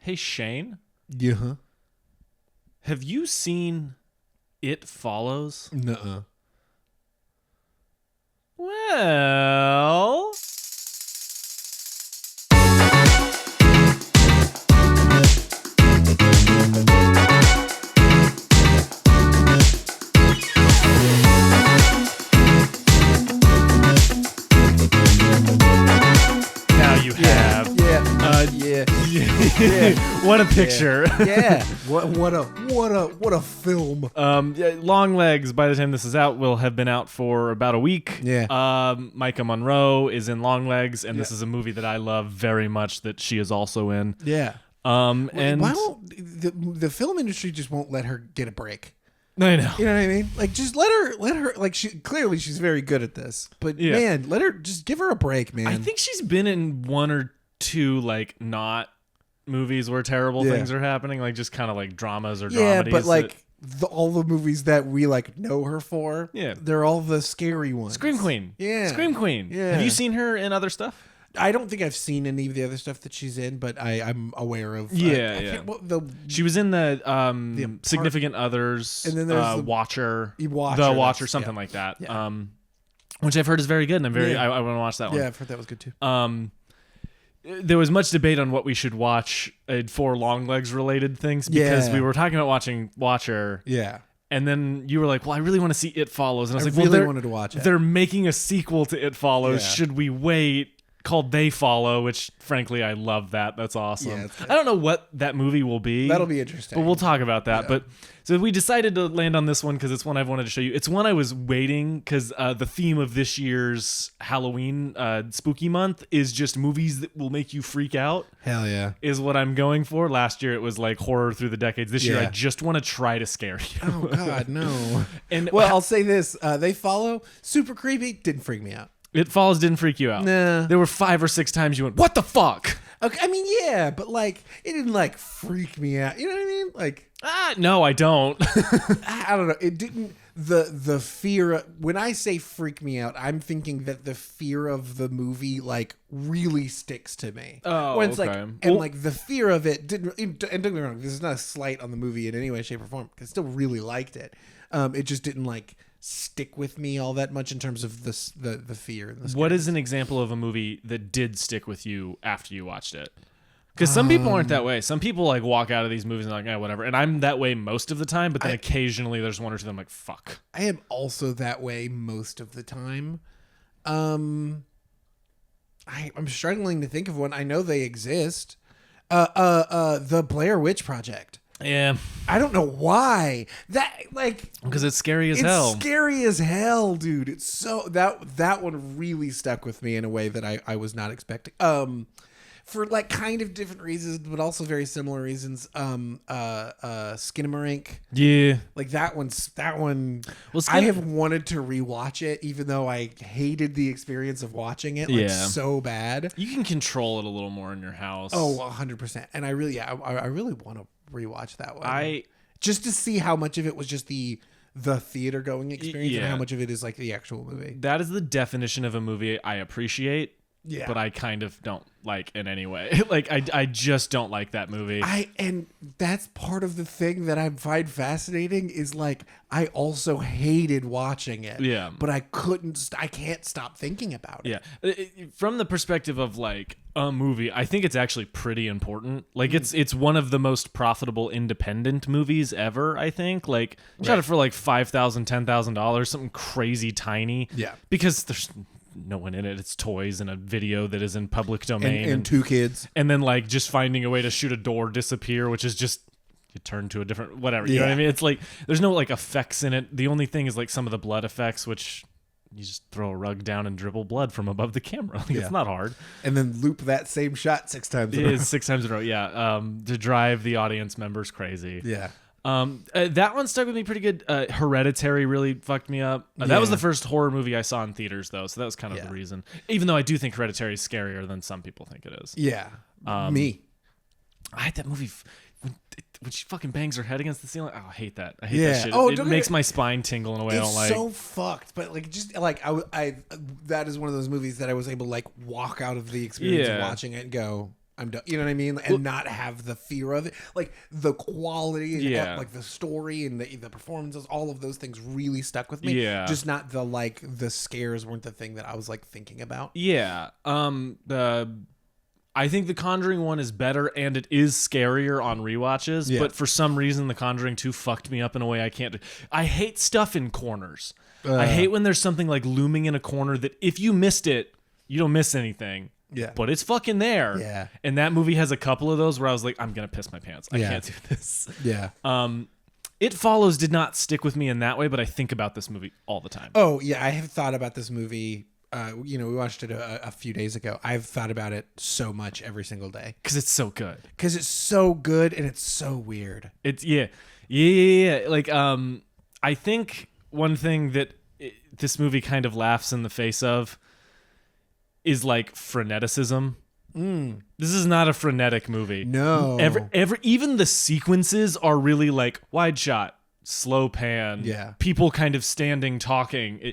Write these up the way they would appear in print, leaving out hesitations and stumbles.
Hey, Shane. Yeah. Have you seen It Follows? Nuh-uh. Well... Now you have. Yeah. What a picture. Yeah. What a film. Long Legs, by the time this is out, will have been out for about a week. Yeah. Micah Monroe is in Long Legs, and this Yeah. is a movie that I love very much that she is also in. Yeah. And why won't the film industry just won't let her get a break? I know. You know what I mean? Like, just let her. Like, she's very good at this. But Yeah. man, just give her a break, man. I think she's been in one or two like not movies where terrible things are happening, like just kind of like dramas or dramedies. But like all the movies that we like know her for, they're all the scary ones. Scream Queen. Yeah. Scream Queen. Yeah. Have you seen her in other stuff? I don't think I've seen any of the other stuff that she's in, but I'm aware of. She was in the Significant Others, and then there's Watcher, The Watcher, something like that. Yeah. Which I've heard is very good, and I want to watch that one. Yeah, I've heard that was good too. There was much debate on what we should watch for Long Legs related things because we were talking about watching Watcher. Yeah. And then you were like, well, I really want to see It Follows. And I was like, really wanted to watch it. They're making a sequel to It Follows. Yeah. Should we wait? Called They Follow, which frankly, I love that. That's awesome. Yeah, I don't know what that movie will be. That'll be interesting. But we'll talk about that. Yeah. But so we decided to land on this one because it's one I've wanted to show you. It's one I was waiting because the theme of this year's Halloween spooky month is just movies that will make you freak out. Hell yeah. Is what I'm going for. Last year it was like horror through the decades. This year I just want to try to scare you. Oh God, no. And I'll say this: They Follow, super creepy. Didn't freak me out. It Follows didn't freak you out. Nah. There were 5 or 6 times you went, what the fuck? Okay, I mean, yeah, but like, it didn't like freak me out. You know what I mean? Like, no, I don't. I don't know. It didn't. The fear. When I say freak me out, I'm thinking that the fear of the movie like really sticks to me. Oh, when it's okay. like, and like the fear of it didn't. And don't get me wrong, this is not a slight on the movie in any way, shape, or form. Because I still really liked it. It just didn't like stick with me all that much in terms of the fear. And the what is an example of a movie that did stick with you after you watched it? Because some people aren't that way. Some people like walk out of these movies and like, whatever. And I'm that way most of the time, but then occasionally there's one or two that I'm like, fuck. I am also that way most of the time. I'm struggling to think of one. I know they exist. The Blair Witch Project. Yeah. I don't know why. That like because it's scary as hell. It's scary as hell, dude. It's so that one really stuck with me in a way that I was not expecting. For like kind of different reasons, but also very similar reasons. Skinamarink. Yeah. Like that one. Well, I have wanted to rewatch it, even though I hated the experience of watching it so bad. You can control it a little more in your house. Oh, 100%. And I really want to rewatch that one. Just to see how much of it was just the theater going experience and how much of it is like the actual movie. That is the definition of a movie I appreciate. Yeah. But I kind of don't like in any way. Like I just don't like that movie. And that's part of the thing that I find fascinating is like I also hated watching it. Yeah. But I can't stop thinking about it. Yeah. From the perspective of like a movie, I think it's actually pretty important. Like it's one of the most profitable independent movies ever, I think. Like shot it for like $5,000, $10,000, something crazy tiny. Yeah. Because there's no one in it. It's toys and a video that is in public domain and 2 kids, and then like just finding a way to shoot a door disappear, which is just you turn to a different whatever. You know what I mean? It's like there's no like effects in it. The only thing is like some of the blood effects, which you just throw a rug down and dribble blood from above the camera. Like, it's not hard. And then loop that same shot 6 times. It is 6 times in a row. Yeah, to drive the audience members crazy. Yeah. That one stuck with me pretty good. Hereditary really fucked me up. That was the first horror movie I saw in theaters, though, so that was kind of the reason. Even though I do think Hereditary is scarier than some people think it is. Yeah. Me. I hate that movie when she fucking bangs her head against the ceiling. Oh, I hate that. I hate that shit. Oh, it makes my spine tingle in a way I don't like. It's so fucked, but like just like I that is one of those movies that I was able to like walk out of the experience of watching it and go, I'm done. You know what I mean? And not have the fear of it. Like the quality, and like the story and the performances, all of those things really stuck with me. Yeah. Just not the scares weren't the thing that I was like thinking about. Yeah. I think The Conjuring 1 is better and it is scarier on rewatches, but for some reason The Conjuring 2 fucked me up in a way I can't do. I hate stuff in corners. I hate when there's something like looming in a corner that if you missed it, you don't miss anything. Yeah. But it's fucking there. Yeah. And that movie has a couple of those where I was like, I'm going to piss my pants. I can't do this. Yeah. It Follows did not stick with me in that way, but I think about this movie all the time. Oh, yeah. I have thought about this movie. We watched it a few days ago. I've thought about it so much every single day. Because it's so good. Because it's so good and it's so weird. It's, yeah. Like, I think one thing that this movie kind of laughs in the face of is like freneticism. This is not a frenetic movie. No. Even the sequences are really like wide shot, slow pan. Yeah. People kind of standing, talking.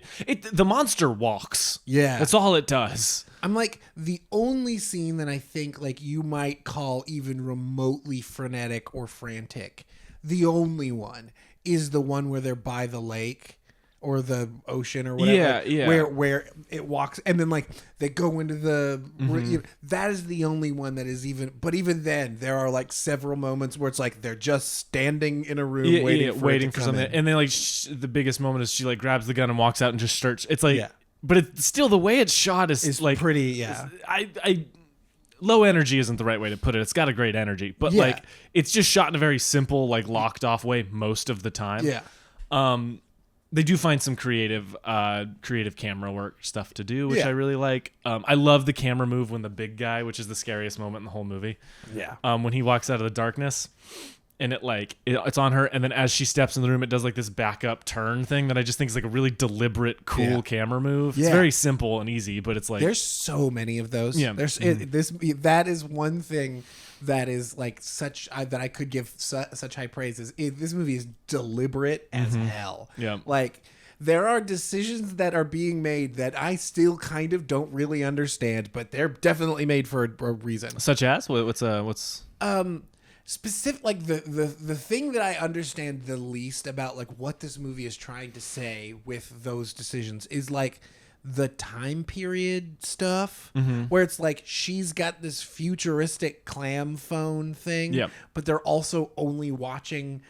The monster walks. Yeah. That's all it does. I'm like, the only scene that I think like you might call even remotely frenetic or frantic, the only one is the one where they're by the lake or the ocean or whatever. Yeah. Where it walks and then like they go into the that is the only one that is even. But even then, there are like several moments where it's like they're just standing in a room waiting for something. And then like the biggest moment is she like grabs the gun and walks out and just starts. It's like, but it's still the way it's shot is like pretty. Yeah, I low energy isn't the right way to put it. It's got a great energy, but like it's just shot in a very simple, like locked off way most of the time. Yeah. They do find some creative camera work stuff to do, which I really like. I love the camera move when the big guy, which is the scariest moment in the whole movie. Yeah. When he walks out of the darkness and it's on her. And then as she steps in the room, it does like this backup turn thing that I just think is like a really deliberate, cool camera move. Yeah. It's very simple and easy, but it's like, there's so many of those. Yeah. That is one thing that is like that I could give such high praises. This movie is deliberate as hell. Yeah. Like there are decisions that are being made that I still kind of don't really understand, but they're definitely made for a reason. Such as what's specific, like the thing that I understand the least about like what this movie is trying to say with those decisions is like the time period stuff where it's like she's got this futuristic clam phone thing, but they're also only watching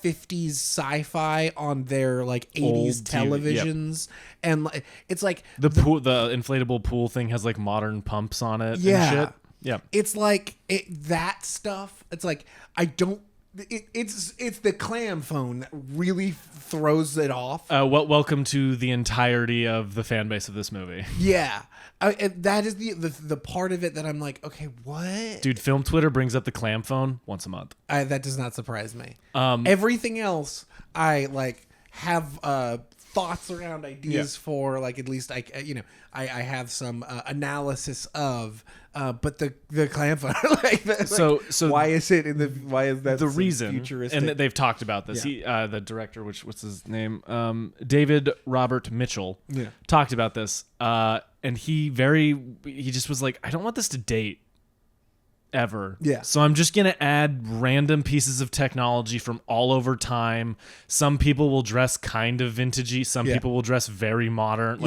50s sci-fi on their like 80s old televisions. And it's like the inflatable pool thing has like modern pumps on it and shit. Yeah. It's like that stuff. It's like it's the clam phone that really throws it off. Welcome to the entirety of the fan base of this movie. Yeah. That is the part of it that I'm like, okay, what? Dude, Film Twitter brings up the clam phone once a month. That does not surprise me. Everything else, I like have thoughts around ideas for, like at least I have some analysis of. But the clam phone, so why is that the reason? Futuristic? And they've talked about this. Yeah. The director, what's his name? David Robert Mitchell, talked about this. And he just was like, I don't want this to date ever. Yeah. So I'm just gonna add random pieces of technology from all over time. Some people will dress kind of vintagey. Some people will dress very modern.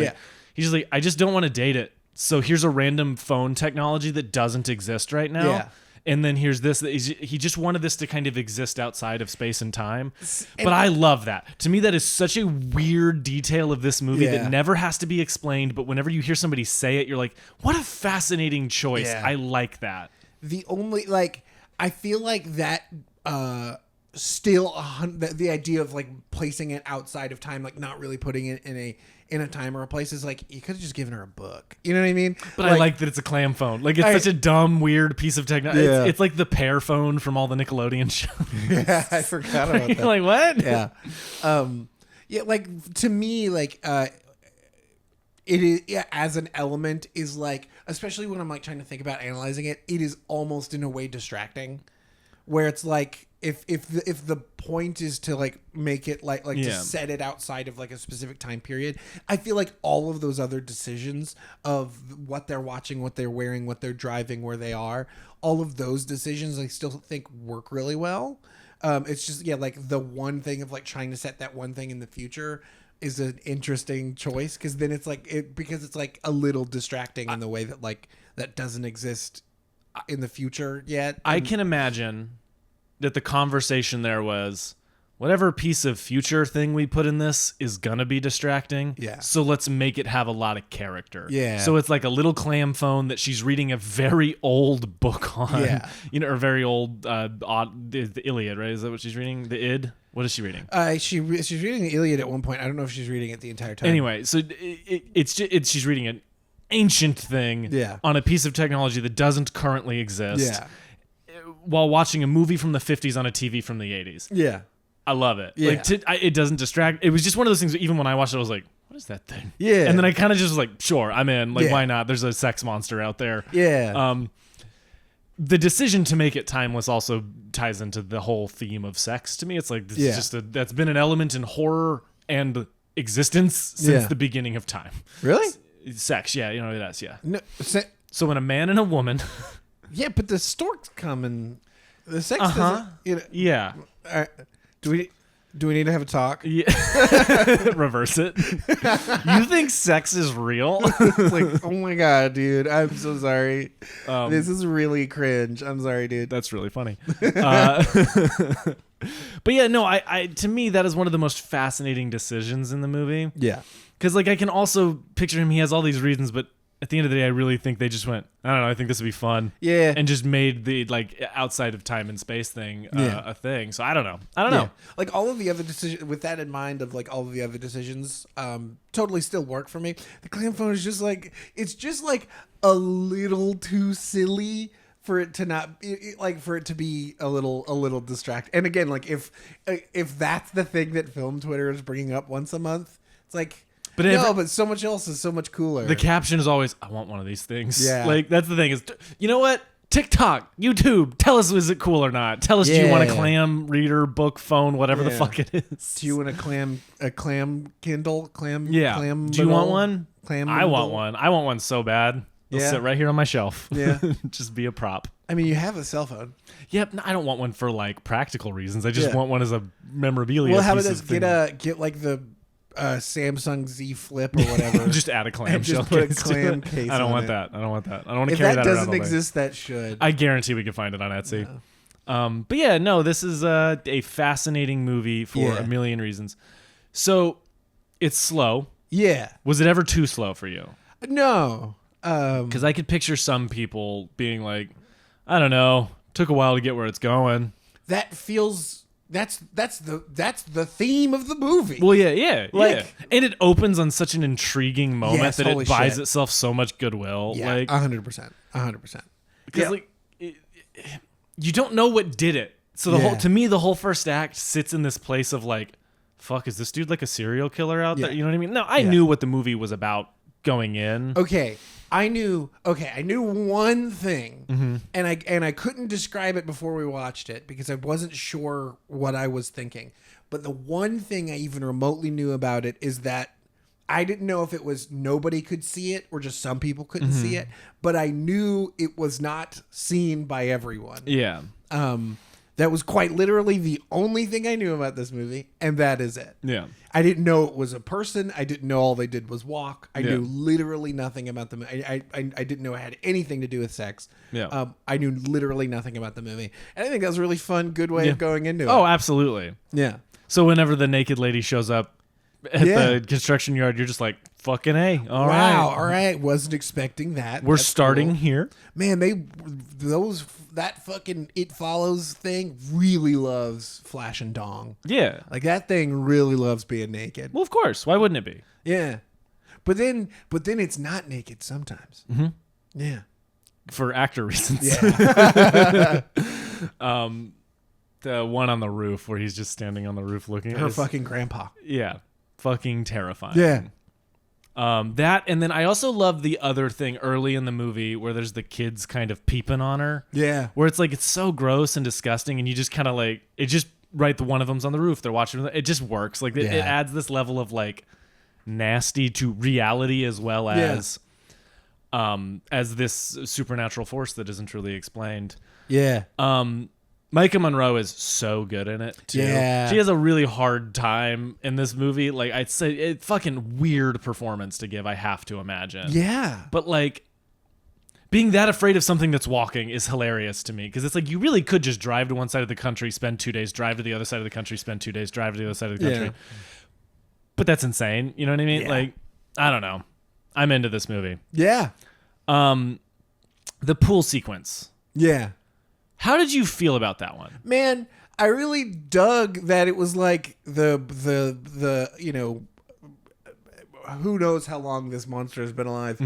He's just like, I just don't want to date it. So here's a random phone technology that doesn't exist right now. Yeah. And then here's this. He just wanted this to kind of exist outside of space and time. But I love that. To me, that is such a weird detail of this movie that never has to be explained. But whenever you hear somebody say it, you're like, what a fascinating choice. Yeah. I like that. The only, like, I feel like that still the idea of like placing it outside of time, like not really putting it in a time or a place is like, you could have just given her a book. You know what I mean? But I like that it's a clam phone. Like it's such a dumb, weird piece of technology. Yeah. It's like the pear phone from all the Nickelodeon shows. Yeah, I forgot about that. Like what? Yeah. Like to me, like it is as an element is like, especially when I'm like trying to think about analyzing it, it is almost in a way distracting. where it's like if the point is to like make it like to Yeah. set it outside of like a specific time period, I feel like all of those other decisions of what they're watching, what they're wearing, what they're driving, where they are, all of those decisions I still think work really well. It's just like the one thing of like trying to set that one thing in the future is an interesting choice, because then it's like because it's like a little distracting in the way that like that doesn't exist in the future yet. I can imagine that the conversation there was, whatever piece of future thing we put in this is gonna be distracting. Yeah. So let's make it have a lot of character. Yeah. So it's like a little clam phone that she's reading a very old book on. Yeah. Or very old the Iliad, right? Is that what she's reading? The Id? What is she reading? She's reading the Iliad at one point. I don't know if she's reading it the entire time. Anyway, so it's she's reading an ancient thing on a piece of technology that doesn't currently exist. Yeah. While watching a movie from the 50s on a TV from the 80s. Yeah. I love it. Yeah. Like it doesn't distract. It was just one of those things that even when I watched it, I was like, what is that thing? Yeah. And then I kind of just was like, sure, I'm in. Like, why not? There's a sex monster out there. Yeah. The decision to make it timeless also ties into the whole theme of sex to me. It's like, this is just that's been an element in horror and existence since the beginning of time. Really? Sex, yeah, it is, yeah. No, So when a man and a woman... yeah, but the storks come and the sex doesn't... Yeah. Do we need to have a talk? Yeah. Reverse it. You think sex is real? It's like, oh my god, dude, I'm so sorry. This is really cringe. I'm sorry, dude. That's really funny. But yeah, no, I to me that is one of the most fascinating decisions in the movie. Yeah. Because like I can also picture him. He has all these reasons, but at the end of the day, I really think they just went, I don't know, I think this would be fun. Yeah. And just made the like outside of time and space thing a thing. So I don't know. Like all of the other decisions, with that in mind, of like all of the other decisions, totally still work for me. The clam phone is just like, it's just like a little too silly for it to not like for it to be a little distract. And again, like if that's the thing that film Twitter is bringing up once a month, it's like, but so much else is so much cooler. The caption is always, I want one of these things. Yeah. Like, that's the thing is, you know what? TikTok, YouTube, tell us, is it cool or not? Tell us, do you want a clam reader, book, phone, whatever the fuck it is? Do you want a clam Kindle? Clam? Do you want one? Clam I want one. I want one so bad. It'll sit right here on my shelf. Yeah. Just be a prop. I mean, you have a cell phone. Yep. No, I don't want one for like practical reasons. I just want one as a memorabilia. Well, how about this? Get like the Samsung Z Flip or whatever. Just add a clamshell. Just put a clam case. I don't want that. I don't want that. I don't want to carry that around. If that doesn't exist, that should. I guarantee we can find it on Etsy. No. But yeah, no, this is a fascinating movie for a million reasons. So it's slow. Yeah. Was it ever too slow for you? No. Because I could picture some people being like, I don't know, took a while to get where it's going. That feels. That's the theme of the movie. Well, yeah. And it opens on such an intriguing moment that it buys itself so much goodwill. Yeah, like 100%. Because like you don't know what did it. So to me, the whole first act sits in this place of like, fuck, is this dude like a serial killer out there? You know what I mean? No, I knew what the movie was about going in. Okay. I knew one thing, and I couldn't describe it before we watched it because I wasn't sure what I was thinking. But the one thing I even remotely knew about it is that I didn't know if it was nobody could see it or just some people couldn't see it, but I knew it was not seen by everyone. Yeah. That was quite literally the only thing I knew about this movie, and that is it. Yeah. I didn't know it was a person. I didn't know all they did was walk. I knew literally nothing about the movie. I didn't know it had anything to do with sex. Yeah. I knew literally nothing about the movie. And I think that was a really fun, good way of going into it. Oh, absolutely. Yeah. So whenever the naked lady shows up at the construction yard, you're just like, fucking A. All right. Wow. All right. Wasn't expecting that. We're starting here. Man, that fucking It Follows thing really loves flash and dong. Yeah. Like that thing really loves being naked. Well, of course. Why wouldn't it be? Yeah. But then it's not naked sometimes. Mm-hmm. Yeah. For actor reasons. Yeah. The one on the roof where he's just standing on the roof looking at her fucking grandpa. Yeah. Fucking terrifying. Yeah. That, and then I also love the other thing early in the movie where there's the kids kind of peeping on her. Yeah. Where it's like, it's so gross and disgusting, and you just kind of like, it just, right, the one of them's on the roof, they're watching, it just works. Like, it adds this level of like nasty to reality as well as this supernatural force that isn't truly explained. Yeah. Micah Monroe is so good in it too. Yeah. She has a really hard time in this movie. Like, I'd say it fucking weird performance to give, I have to imagine. Yeah. But like, being that afraid of something that's walking is hilarious to me, because it's like, you really could just drive to one side of the country, spend 2 days, drive to the other side of the country, spend 2 days, drive to the other side of the country. Yeah. But that's insane. You know what I mean? Yeah. Like, I don't know. I'm into this movie. Yeah. The pool sequence. Yeah. How did you feel about that one? Man, I really dug that it was like the you know, who knows how long this monster has been alive,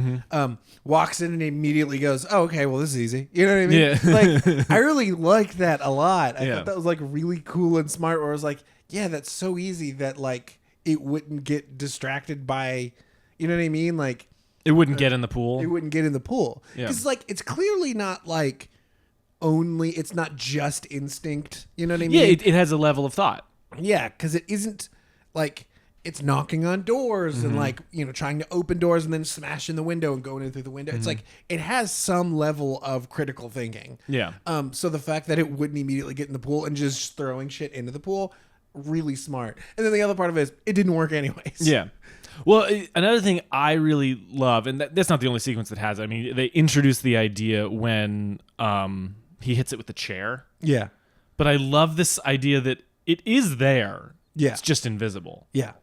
walks in and immediately goes, oh, okay, well, this is easy. You know what I mean? Yeah. Like, I really liked that a lot. I Yeah. thought that was like really cool and smart, where I was like, yeah, that's so easy that like it wouldn't get distracted by, you know what I mean? Like, It wouldn't get in the pool. it wouldn't get in the pool. Yeah. Because like, it's clearly not like it's not just instinct. You know what I mean? Yeah, it has a level of thought. Yeah, because it isn't like it's knocking on doors and like, you know, trying to open doors and then smashing the window and going in through the window. It's like it has some level of critical thinking. Yeah. So the fact that it wouldn't immediately get in the pool and just throwing shit into the pool, really smart. And then the other part of it is it didn't work anyways. Yeah. Well, another thing I really love, and that's not the only sequence that has it. I mean, they introduced the idea when he hits it with the chair. Yeah. But I love this idea that it is there. Yeah. It's just invisible. Yeah.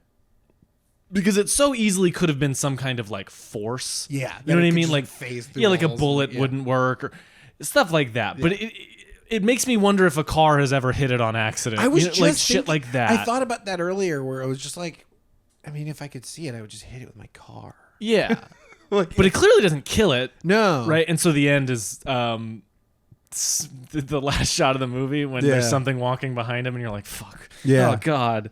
Because it so easily could have been some kind of like force. Yeah. You know what I mean? Just, Like, phase through yeah, like a walls bullet and- yeah. wouldn't work or stuff like that. But it makes me wonder if a car has ever hit it on accident. I was You know, just like shit like that. I thought about that earlier, where I was just like, I mean, if I could see it, I would just hit it with my car. Yeah. Like, But it clearly doesn't kill it. no. Right. And so the end is the last shot of the movie when there's Yeah. something walking behind him and you're like, fuck. Yeah. Oh, God.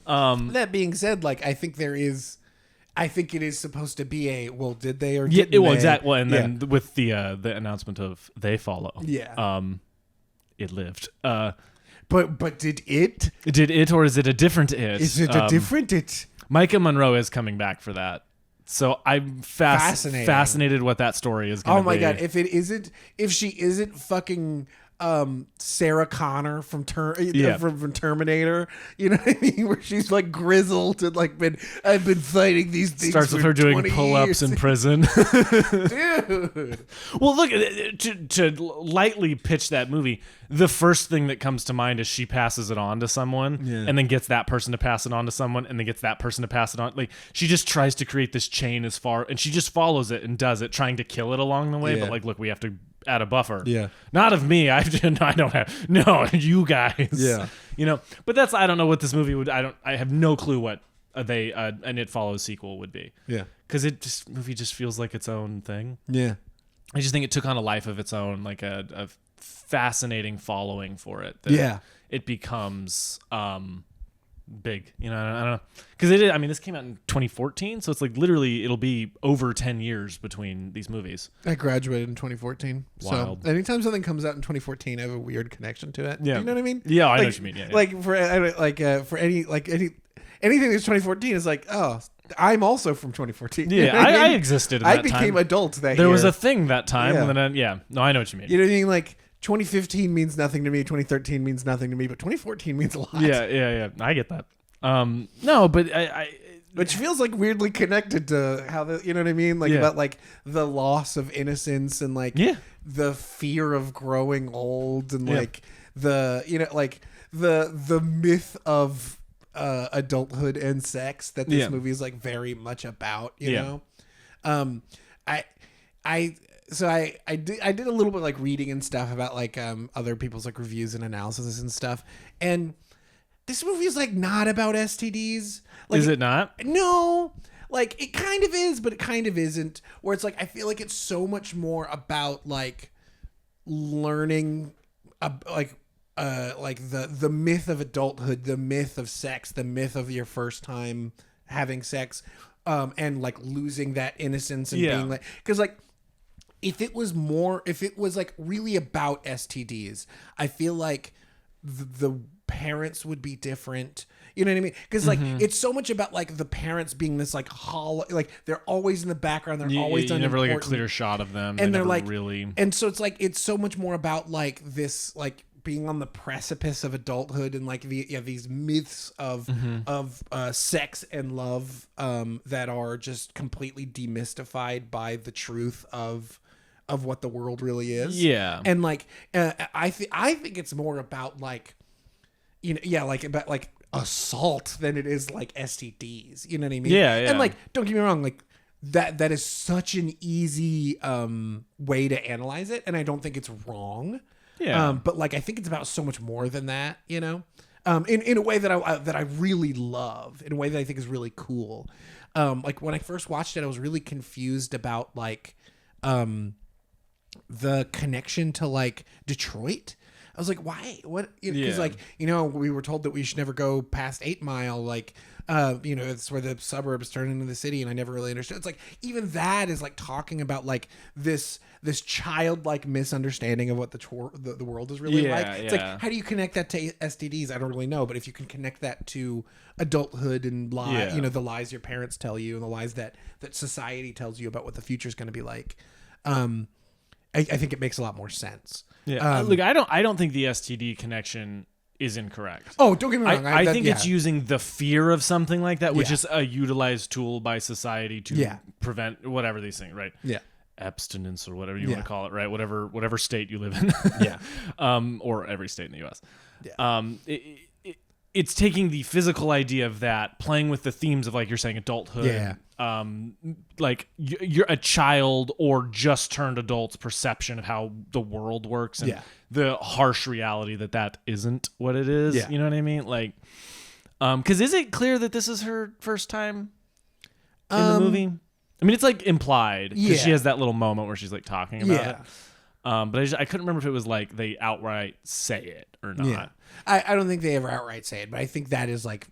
That being said, like, I think it is supposed to be a, well, did they or Yeah, didn't well, they? exactly. Well, and Yeah. then with the announcement of they follow. Yeah. It lived. But did it? Did it, or is it a different it? Is it a different it? Micah Monroe is coming back for that. So I'm fascinated what that story is going to be. Oh my god! If she isn't fucking Sarah Connor from from Terminator, you know what I mean? Where she's like grizzled and like I've been fighting these things. Starts with her doing 20 pull-ups years. in prison. Dude. Well, look, to lightly pitch that movie, the first thing that comes to mind is she passes it on to someone and then gets that person to pass it on to someone and then gets that person to pass it on. Like, she just tries to create this chain as far, and she just follows it and does it, trying to kill it along the way. Yeah. But like, look, we have to add a buffer. Yeah. Not of me. I don't have. No, you guys. Yeah. You know, but I don't know what this movie would, I have no clue what an It Follows sequel would be. Yeah. Because movie just feels like its own thing. Yeah. I just think it took on a life of its own, like a fascinating following for it. Yeah. It becomes big. You know, I don't know. Because it is, I mean, this came out in 2014, so it's like literally it'll be over 10 years between these movies. I graduated in 2014. Wild. So anytime something comes out in 2014, I have a weird connection to it. Yeah. You know what I mean? Yeah, I know Like- what you mean. Yeah, yeah. Like for anything that's 2014 is like, oh, I'm also from 2014. You Yeah, know what I mean? existed in I that became time. adult that There year. was a thing that time. Yeah. And then, no, I know what you mean. You know what I mean? Like 2015 means nothing to me. 2013 means nothing to me. But 2014 means a lot. Yeah. I get that. No, but Which feels like weirdly connected to how you know what I mean? Like Yeah. about like the loss of innocence and like Yeah. the fear of growing old and Yeah. like the, you know, like the myth of adulthood and sex that this Yeah. movie is like very much about, you Yeah. know? I did a little bit like reading and stuff about like other people's like reviews and analysis and stuff. And this movie is like not about STDs. Like, is it not? no, like it kind of is, but it kind of isn't. Where it's like I feel like it's so much more about like learning, like the myth of adulthood, the myth of sex, the myth of your first time having sex, and like losing that innocence and Yeah. being like, because like if it was like really about STDs, I feel like the parents would be different. You know what I mean? Because like it's so much about like the parents being this like hollow, like they're always in the background. They're always you never like a unimportant. clear shot of them, And they they're never like really. And so it's like it's so much more about like this like being on the precipice of adulthood and like these myths of sex and love that are just completely demystified by the truth of what the world really is. Yeah. And like I think it's more about like, you know, like about like assault than it is like STDs. You know what I mean? Yeah. And like, don't get me wrong, like that is such an easy way to analyze it, and I don't think it's wrong. Yeah. But like, I think it's about so much more than that. You know, in a way that I really love, in a way that I think is really cool. Like when I first watched it, I was really confused about like the connection to like Detroit. I was like, why? What? Because like, you know, we were told that we should never go past 8 Mile. Like, you know, it's where the suburbs turn into the city, and I never really understood. It's like even that is like talking about like this childlike misunderstanding of what the world is really like. It's like, how do you connect that to STDs? I don't really know, but if you can connect that to adulthood and you know, the lies your parents tell you and the lies that society tells you about what the future is going to be like, I think it makes a lot more sense. Yeah. Look, I don't think the STD connection is incorrect. Oh, don't get me wrong. I think it's using the fear of something like that, which is a utilized tool by society to prevent whatever these things, right? Yeah. Abstinence or whatever you want to call it, right? Whatever state you live in. Or every state in the US. Yeah. It's taking the physical idea of that, playing with the themes of, like you're saying, adulthood. Yeah. Like you're a child or just turned adult's perception of how the world works, and the harsh reality that isn't what it is. Yeah. You know what I mean? Like, because is it clear that this is her first time in the movie? I mean, it's like implied because she has that little moment where she's like talking about it. But I couldn't remember if it was like they outright say it or not. Yeah. I don't think they ever outright say it, but I think that is like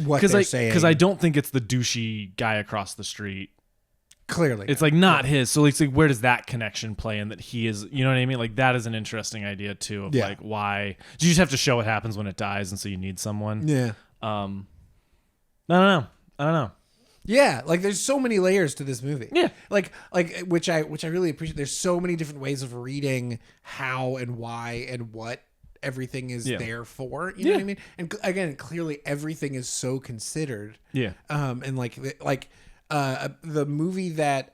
what they're saying. Because I don't think it's the douchey guy across the street. Clearly. It's like not his. So it's like, where does that connection play in that he is, you know what I mean? Like that is an interesting idea too of like why. Do you just have to show what happens when it dies and so you need someone? Yeah. I don't know. Yeah, like there's so many layers to this movie. Yeah. Like which I really appreciate. There's so many different ways of reading how and why and what everything is there for. You know what I mean? And again, clearly everything is so considered. Yeah. And like the movie that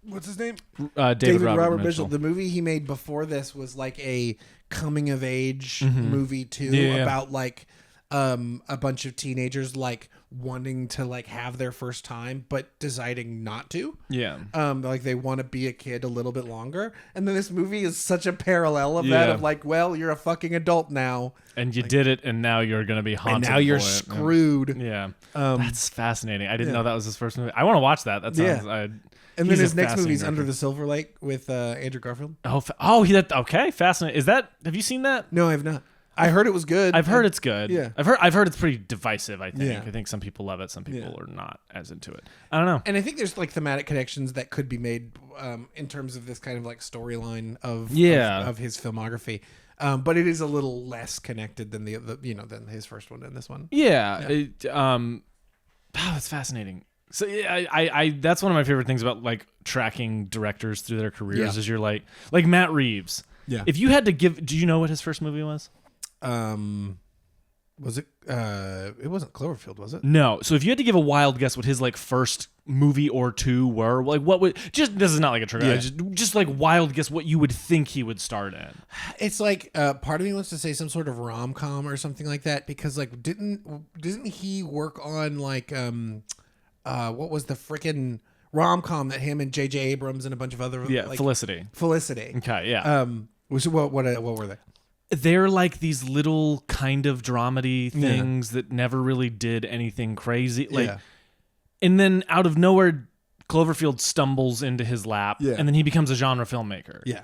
what's his name? David Robert Mitchell. The movie he made before this was like a coming of age Mm-hmm. movie too, about like a bunch of teenagers like wanting to like have their first time but deciding not to. Yeah. Like they want to be a kid a little bit longer. And then this movie is such a parallel of that, of like, well, you're a fucking adult now. And you did it, and now you're going to be haunted. And now you're for it. screwed. Yeah. That's fascinating. I didn't know that was his first movie. I want to watch that. That sounds and then his next movie is Under the Silver Lake with Andrew Garfield. Okay, fascinating. Have you seen that? No, I have not. I heard it was good. I've heard it's good. Yeah. I've heard it's pretty divisive, I think. Yeah. I think some people love it, some people are not as into it. I don't know. And I think there's like thematic connections that could be made in terms of this kind of like storyline of his filmography. But it is a little less connected than than his first one and this one. Yeah. That's fascinating. So I that's one of my favorite things about like tracking directors through their careers is you're like Matt Reeves. Yeah. If you had to do you know what his first movie was? Was it it wasn't Cloverfield, was it? No. So if you had to give a wild guess what his like first movie or two were, like what would this is not like a trigger, just like wild guess what you would think he would start in. It's like part of me wants to say some sort of rom-com or something like that, because like didn't he work on like what was the freaking rom-com that him and J.J. Abrams and a bunch of other like, Felicity. Okay, yeah. What were they? They're like these little kind of dramedy things that never really did anything crazy. And then out of nowhere, Cloverfield stumbles into his lap, and then he becomes a genre filmmaker. Yeah.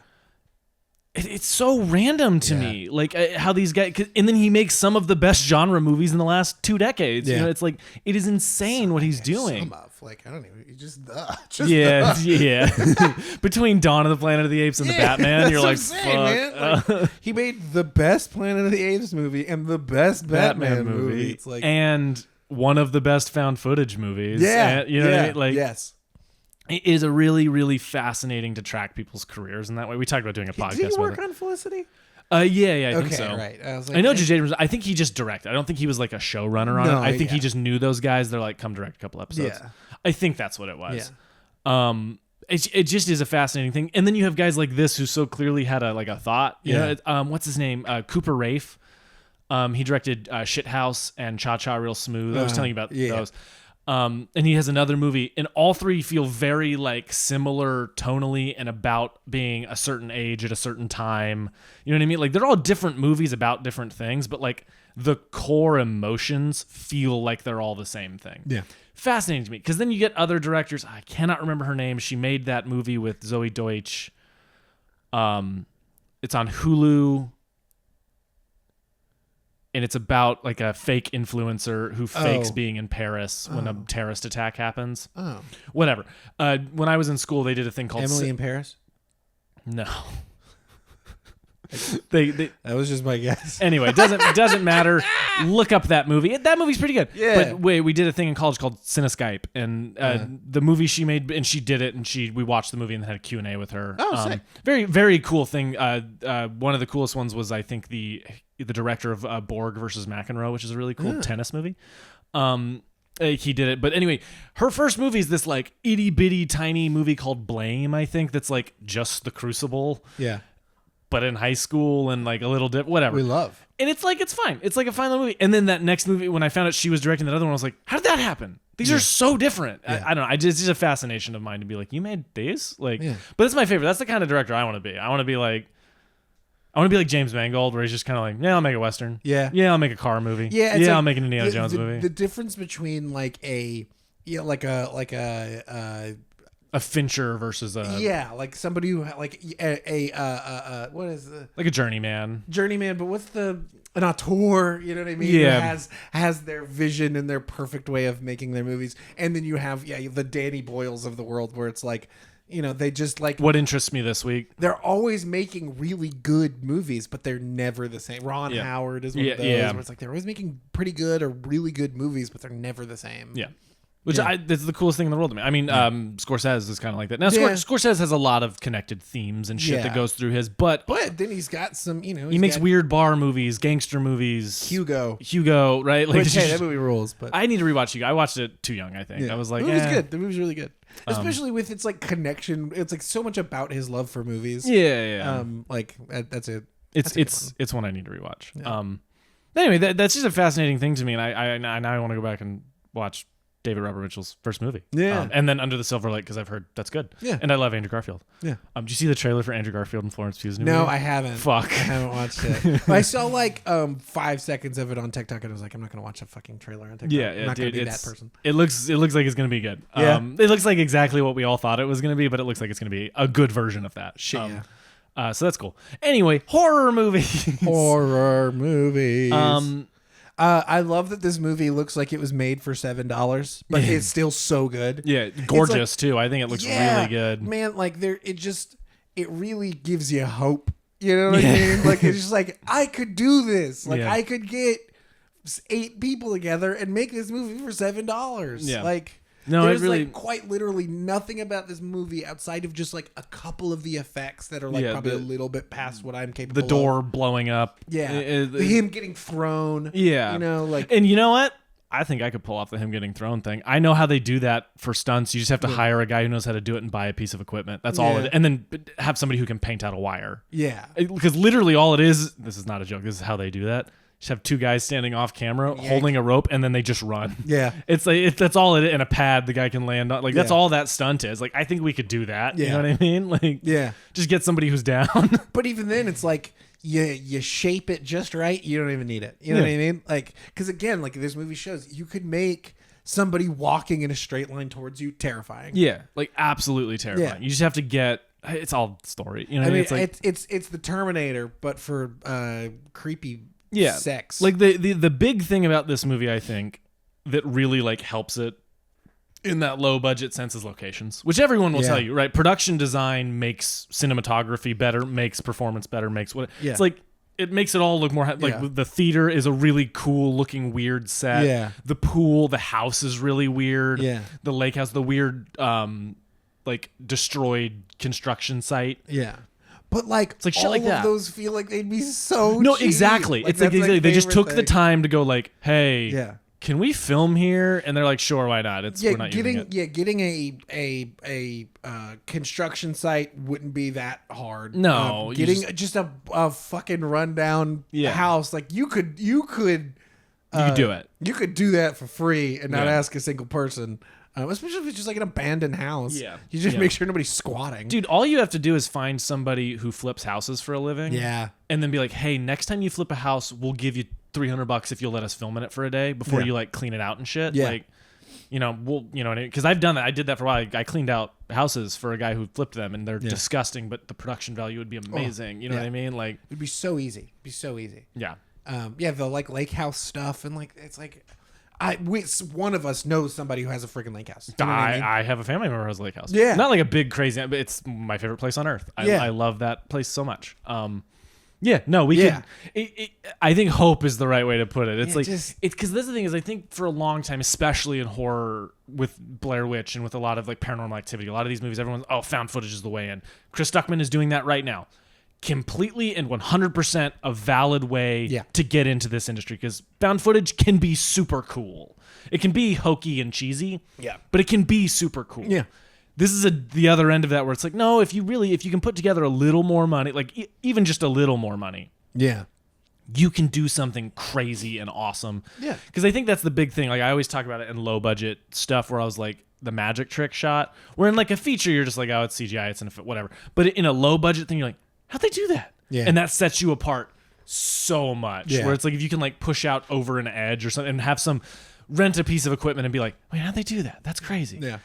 It's so random to me, like how these guys, and then he makes some of the best genre movies in the last 2 decades. Yeah. You know, it's like it is insane what he's doing. Like I don't even. You just yeah. Between Dawn of the Planet of the Apes and the Batman, you're like, fuck. Man. Like, he made the best Planet of the Apes movie and the best Batman movie. It's like, and one of the best found footage movies. Yeah, And, you know what I mean? Like, yes. It is a really, really fascinating to track people's careers in that way. We talked about doing a podcast. Did he work about it. on Felicity? Yeah, I think so. Right. I know J.J. Abrams. I think he just directed. I don't think he was like a showrunner on it. I think he just knew those guys. They're like, come direct a couple episodes. Yeah. I think that's what it was. Yeah. It just is a fascinating thing. And then you have guys like this who so clearly had a thought. You know, what's his name? Cooper Raiff. He directed Shithouse and Cha Cha Real Smooth. I was telling you about those. And he has another movie, and all three feel very like similar tonally and about being a certain age at a certain time. You know what I mean? Like they're all different movies about different things, but like the core emotions feel like they're all the same thing. Yeah. Fascinating to me, because then you get other directors. I cannot remember her name. She made that movie with Zoe Deutsch. It's on Hulu. And it's about like a fake influencer who fakes being in Paris when a terrorist attack happens. Oh, whatever. When I was in school, they did a thing called Emily in Paris. No, they that was just my guess. Anyway, doesn't matter. Look up that movie. That movie's pretty good. Yeah. But we did a thing in college called Cineskype, and the movie she made, and she did it, and we watched the movie and had a Q&A with her. Oh, sick. Very, very cool thing. One of the coolest ones was, I think, the director of Borg versus McEnroe, which is a really cool tennis movie. He did it. But anyway, her first movie is this like itty bitty tiny movie called Blame, I think, that's like just The Crucible. Yeah. But in high school and like a little whatever. We love. And it's like, it's fine. It's like a fine little movie. And then that next movie, when I found out she was directing that other one, I was like, how did that happen? These are so different. Yeah. I don't know. It's just a fascination of mine to be like, you made these? Like, but that's my favorite. That's the kind of director I want to be. I want to be like James Mangold, where he's just kind of like, yeah, I'll make a Western. Yeah. Yeah, I'll make a car movie. Yeah. Yeah, I'll make an Indiana Jones movie. The difference between like a Fincher versus like somebody who like what is the like a journeyman, but what's an auteur, you know what I mean? Yeah, who has their vision and their perfect way of making their movies, and then you have the Danny Boyles of the world, where it's like, you know, they just like, what interests me this week, they're always making really good movies, but they're never the same. Ron Howard is one of those where it's like they're always making pretty good or really good movies, but they're never the same. Yeah. Which that's the coolest thing in the world to me. I mean, Scorsese is kind of like that. Now, Scorsese has a lot of connected themes and shit that goes through his, but then he's got some, you know, he makes weird bar movies, gangster movies. Hugo, right? Like, which, hey, that movie rules. But I need to rewatch Hugo. I watched it too young, I think. I was like, the movie's good. The movie's really good, especially with its like connection. It's like so much about his love for movies. Yeah. Like that's it. It's one I need to rewatch. Yeah. Anyway, that's just a fascinating thing to me, and I now I want to go back and watch David Robert Mitchell's first movie. Yeah. And then Under the Silver Lake, because I've heard that's good. Yeah. And I love Andrew Garfield. Yeah. Did you see the trailer for Andrew Garfield and Florence Pugh's new movie? No, I haven't. Fuck. I haven't watched it. I saw like 5 seconds of it on TikTok, and I was like, I'm not going to watch a fucking trailer on TikTok. Yeah, I'm not going to be that person. It looks like it's going to be good. Yeah. It looks like exactly what we all thought it was going to be, but it looks like it's going to be a good version of that. Shit, so that's cool. Anyway, horror movies. Horror movies. I love that this movie looks like it was made for $7, but it's still so good. Yeah, gorgeous too. I think it looks really good. Man, like it really gives you hope. You know what I mean? Like it's just like, I could do this. Like I could get 8 people together and make this movie for $7. Yeah. Like, no, there's really, like quite literally nothing about this movie outside of just like a couple of the effects that are like probably a little bit past what I'm capable of. The door blowing up. Yeah. Him getting thrown. Yeah. You know, like. And you know what? I think I could pull off the him getting thrown thing. I know how they do that for stunts. You just have to hire a guy who knows how to do it and buy a piece of equipment. That's all it is. And then have somebody who can paint out a wire. Yeah. Because literally all it is, this is not a joke, this is how they do that. Just have 2 guys standing off camera holding a rope, and then they just run. Yeah, it's like that's all it is. And a pad the guy can land on. Like that's all that stunt is. Like I think we could do that. You know what I mean? Like just get somebody who's down. But even then, it's like you shape it just right. You don't even need it. You know what I mean? Like because again, like this movie shows, you could make somebody walking in a straight line towards you terrifying. Yeah, like absolutely terrifying. You just have to get it's all story. You know, I mean, it's like it's the Terminator, but for creepy sex. Like the big thing about this movie, I think, that really like helps it in that low budget sense is locations, which everyone will tell you, right? Production design makes cinematography better, makes performance better, makes what it's like. It makes it all look more like the theater is a really cool looking weird set. Yeah. The pool, the house is really weird. Yeah. The lake house, the weird like destroyed construction site. Yeah. But like, it's like shit all like of that. those feel like they'd be so No, cheap. exactly. Like, it's like they just took the time to go like, hey, Yeah. can we film here? And they're like, sure, why not? We're not using it. Getting a construction site wouldn't be that hard. No, getting just a fucking rundown house, like you could you could do it. You could do that for free and not ask a single person. Especially if it's just like an abandoned house. Yeah. You just make sure nobody's squatting. Dude, all you have to do is find somebody who flips houses for a living. Yeah. And then be like, hey, next time you flip a house, we'll give you $300 if you'll let us film in it for a day before you like clean it out and shit. Yeah. Like, you know, because I've done that. I did that for a while. I cleaned out houses for a guy who flipped them, and they're disgusting, but the production value would be amazing. You know what I mean? Like, it'd be so easy. Yeah. The like lake house stuff, and like it's like one of us knows somebody who has a freaking lake house. You know what I mean? I have a family member who has a lake house. Yeah. Not like a big crazy, but it's my favorite place on earth. I love that place so much. Yeah, no, we can. I think hope is the right way to put it. It's it's because this is the thing is I think for a long time, especially in horror with Blair Witch and with a lot of like Paranormal Activity, a lot of these movies, everyone's found footage is the way in. Chris Stuckman is doing that right now, completely and 100% a valid way to get into this industry because found footage can be super cool. It can be hokey and cheesy, but it can be super cool. Yeah. This is the other end of that where it's like, no, if you can put together a little more money, like even just a little more money, you can do something crazy and awesome. Yeah. Because I think that's the big thing. Like I always talk about it in low budget stuff where I was like the magic trick shot, where in like a feature, you're just like, oh, it's CGI, it's in whatever. But in a low budget thing, you're like, how'd they do that? Yeah. And that sets you apart so much. Yeah. Where it's like if you can like push out over an edge or something and have rent a piece of equipment and be like, wait, how'd they do that? That's crazy. Yeah.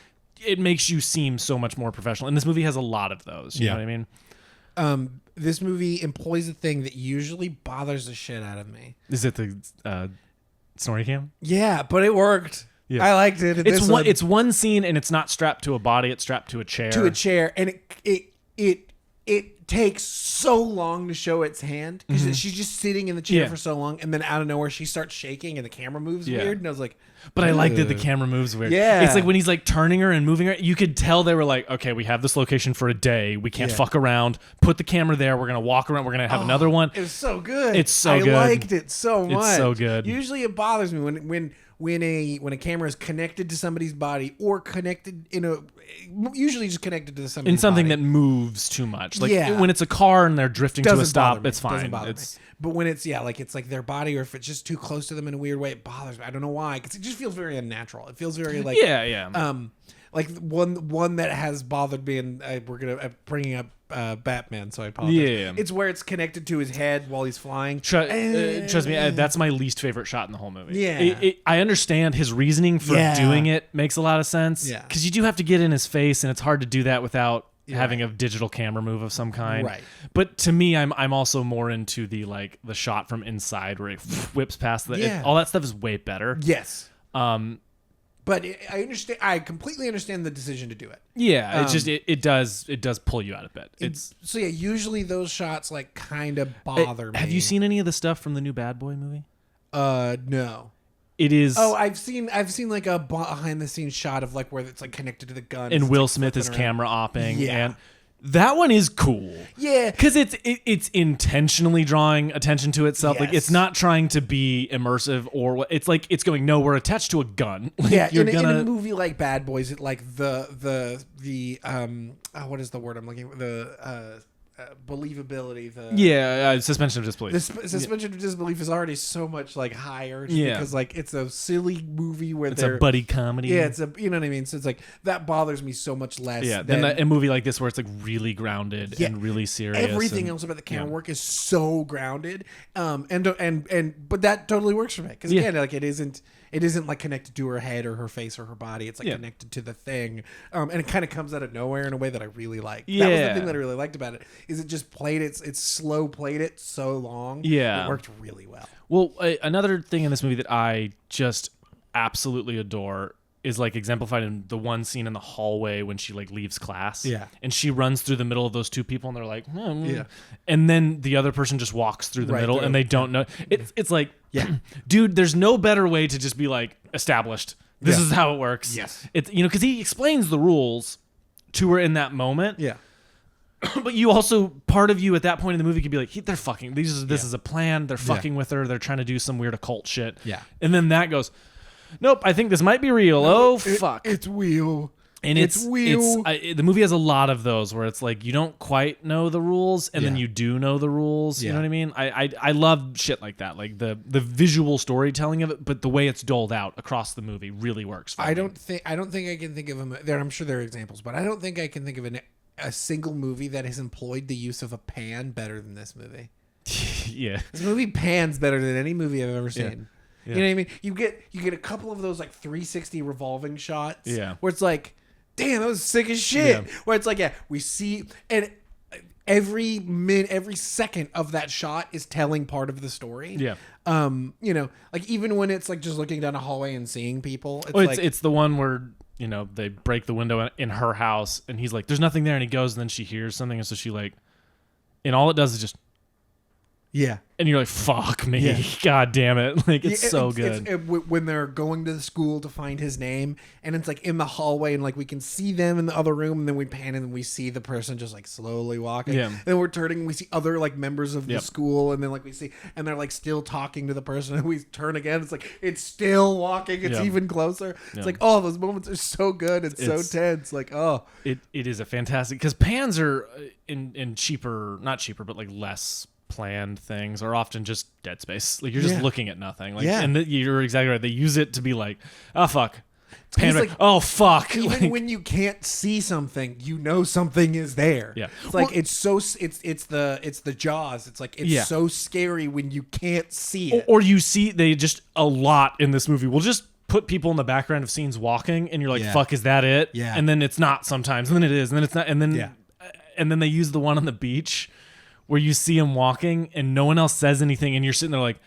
It makes you seem so much more professional. And this movie has a lot of those. You know what I mean? This movie employs a thing that usually bothers the shit out of me. Is it the snorri cam? Yeah, but it worked. Yeah. I liked it. It's one scene and it's not strapped to a body. It's strapped to a chair. And it takes so long to show its hand because she's just sitting in the chair for so long, and then out of nowhere she starts shaking and the camera moves weird, and I was like, but I like that the camera moves weird. Yeah. It's like when he's like turning her and moving her, you could tell they were like, okay, we have this location for a day. We can't fuck around. Put the camera there. We're going to walk around. We're going to have another one. It was so good. It's so good. I liked it so much. It's so good. Usually it bothers me when a camera is connected to somebody's body or connected usually just connected to somebody's in something body. that moves too much. Like when it's a car and they're drifting to a stop, it's fine. Doesn't bother me. But when it's it's like their body, or if it's just too close to them in a weird way, it bothers me. I don't know why, because it just feels very unnatural. It feels very like like one that has bothered me, and we're gonna bringing up Batman, so I apologize. Yeah, it's where it's connected to his head while he's flying. Trust me, that's my least favorite shot in the whole movie. Yeah, I understand his reasoning for doing it makes a lot of sense. Yeah, because you do have to get in his face, and it's hard to do that without having a digital camera move of some kind. Right. But to me, I'm also more into the shot from inside where it whips past all that stuff is way better. Yes. But I understand. I completely understand the decision to do it. Yeah, it's just it does pull you out a bit. Usually those shots kind of bother me. Have you seen any of the stuff from the new Bad Boy movie? No. It is. Oh, I've seen like a behind the scenes shot of where it's connected to the gun. And Will Smith is camera opping. Yeah. And that one is cool. Yeah. Because it's intentionally drawing attention to itself. Yes. Like it's not trying to be immersive or it's like it's going, no, we're attached to a gun. In a movie like Bad Boys, it what is the word I'm looking for? believability. Suspension of disbelief. The suspension of disbelief is already so much like higher because like it's a silly movie where it's a buddy comedy. Yeah, it's a, you know what I mean. So it's like that bothers me so much less. Yeah, than a movie like this where it's like really grounded and really serious. Everything else about the camera work is so grounded. But that totally works for me because again, like it isn't like connected to her head or her face or her body. It's like connected to the thing, and it kind of comes out of nowhere in a way that I really like. That was the thing that I really liked about it. Is it just played it's slow played it so long. Yeah, it worked really well. Well, another thing in this movie that I just absolutely adore is like exemplified in the one scene in the hallway when she like leaves class. Yeah. And she runs through the middle of those two people and they're like, and then the other person just walks through the middle and they don't know. It's like, dude, there's no better way to just be like established. This is how it works. Yes. It's, because he explains the rules to her in that moment. Yeah. But you also, part of you at that point in the movie could be like, they're fucking, this is a plan. They're fucking with her. They're trying to do some weird occult shit. Yeah. And then that goes, nope, I think this might be real. Fuck. It's real. And it's real. The movie has a lot of those where it's like you don't quite know the rules and then you do know the rules. You know what I mean? I love shit like that. Like the visual storytelling of it, but the way it's doled out across the movie really works for me. I don't think I can think of I'm sure there are examples, but I don't think I can think of a single movie that has employed the use of a pan better than this movie. Yeah. This movie pans better than any movie I've ever seen. Yeah. You know what I mean? You get a couple of those like 360 revolving shots. Yeah. Where it's like, damn, that was sick as shit. Yeah. Where it's like, we see, and every second of that shot is telling part of the story. Yeah. Like even when it's like just looking down a hallway and seeing people. It's the one where, they break the window in her house and he's like, there's nothing there. And he goes and then she hears something. And so she like, and all it does is just, and you're like, fuck me. Yeah. God damn it. Like, it's so good. When they're going to the school to find his name, and it's like in the hallway, and like we can see them in the other room, and then we pan and we see the person just like slowly walking. Yeah. And then we're turning and we see other like members of the school, and then like we see, and they're like still talking to the person, and we turn again. It's like, it's still walking. It's even closer. It's like, oh, those moments are so good. It's so tense. Like, oh. It is a fantastic, because pans are in cheaper, not cheaper, but like less planned things are often just dead space. Like you're just looking at nothing. Like, and you're exactly right. They use it to be like, oh fuck, pan back. Oh fuck. Even when you can't see something, you know something is there. Yeah, it's like it's the Jaws. It's like it's so scary when you can't see it. Or you see they just a lot in this movie will just put people in the background of scenes walking, and you're like, fuck, is that it? Yeah, and then it's not sometimes, and then it is, and then it's not, and then they use the one on the beach where you see him walking and no one else says anything and you're sitting there like,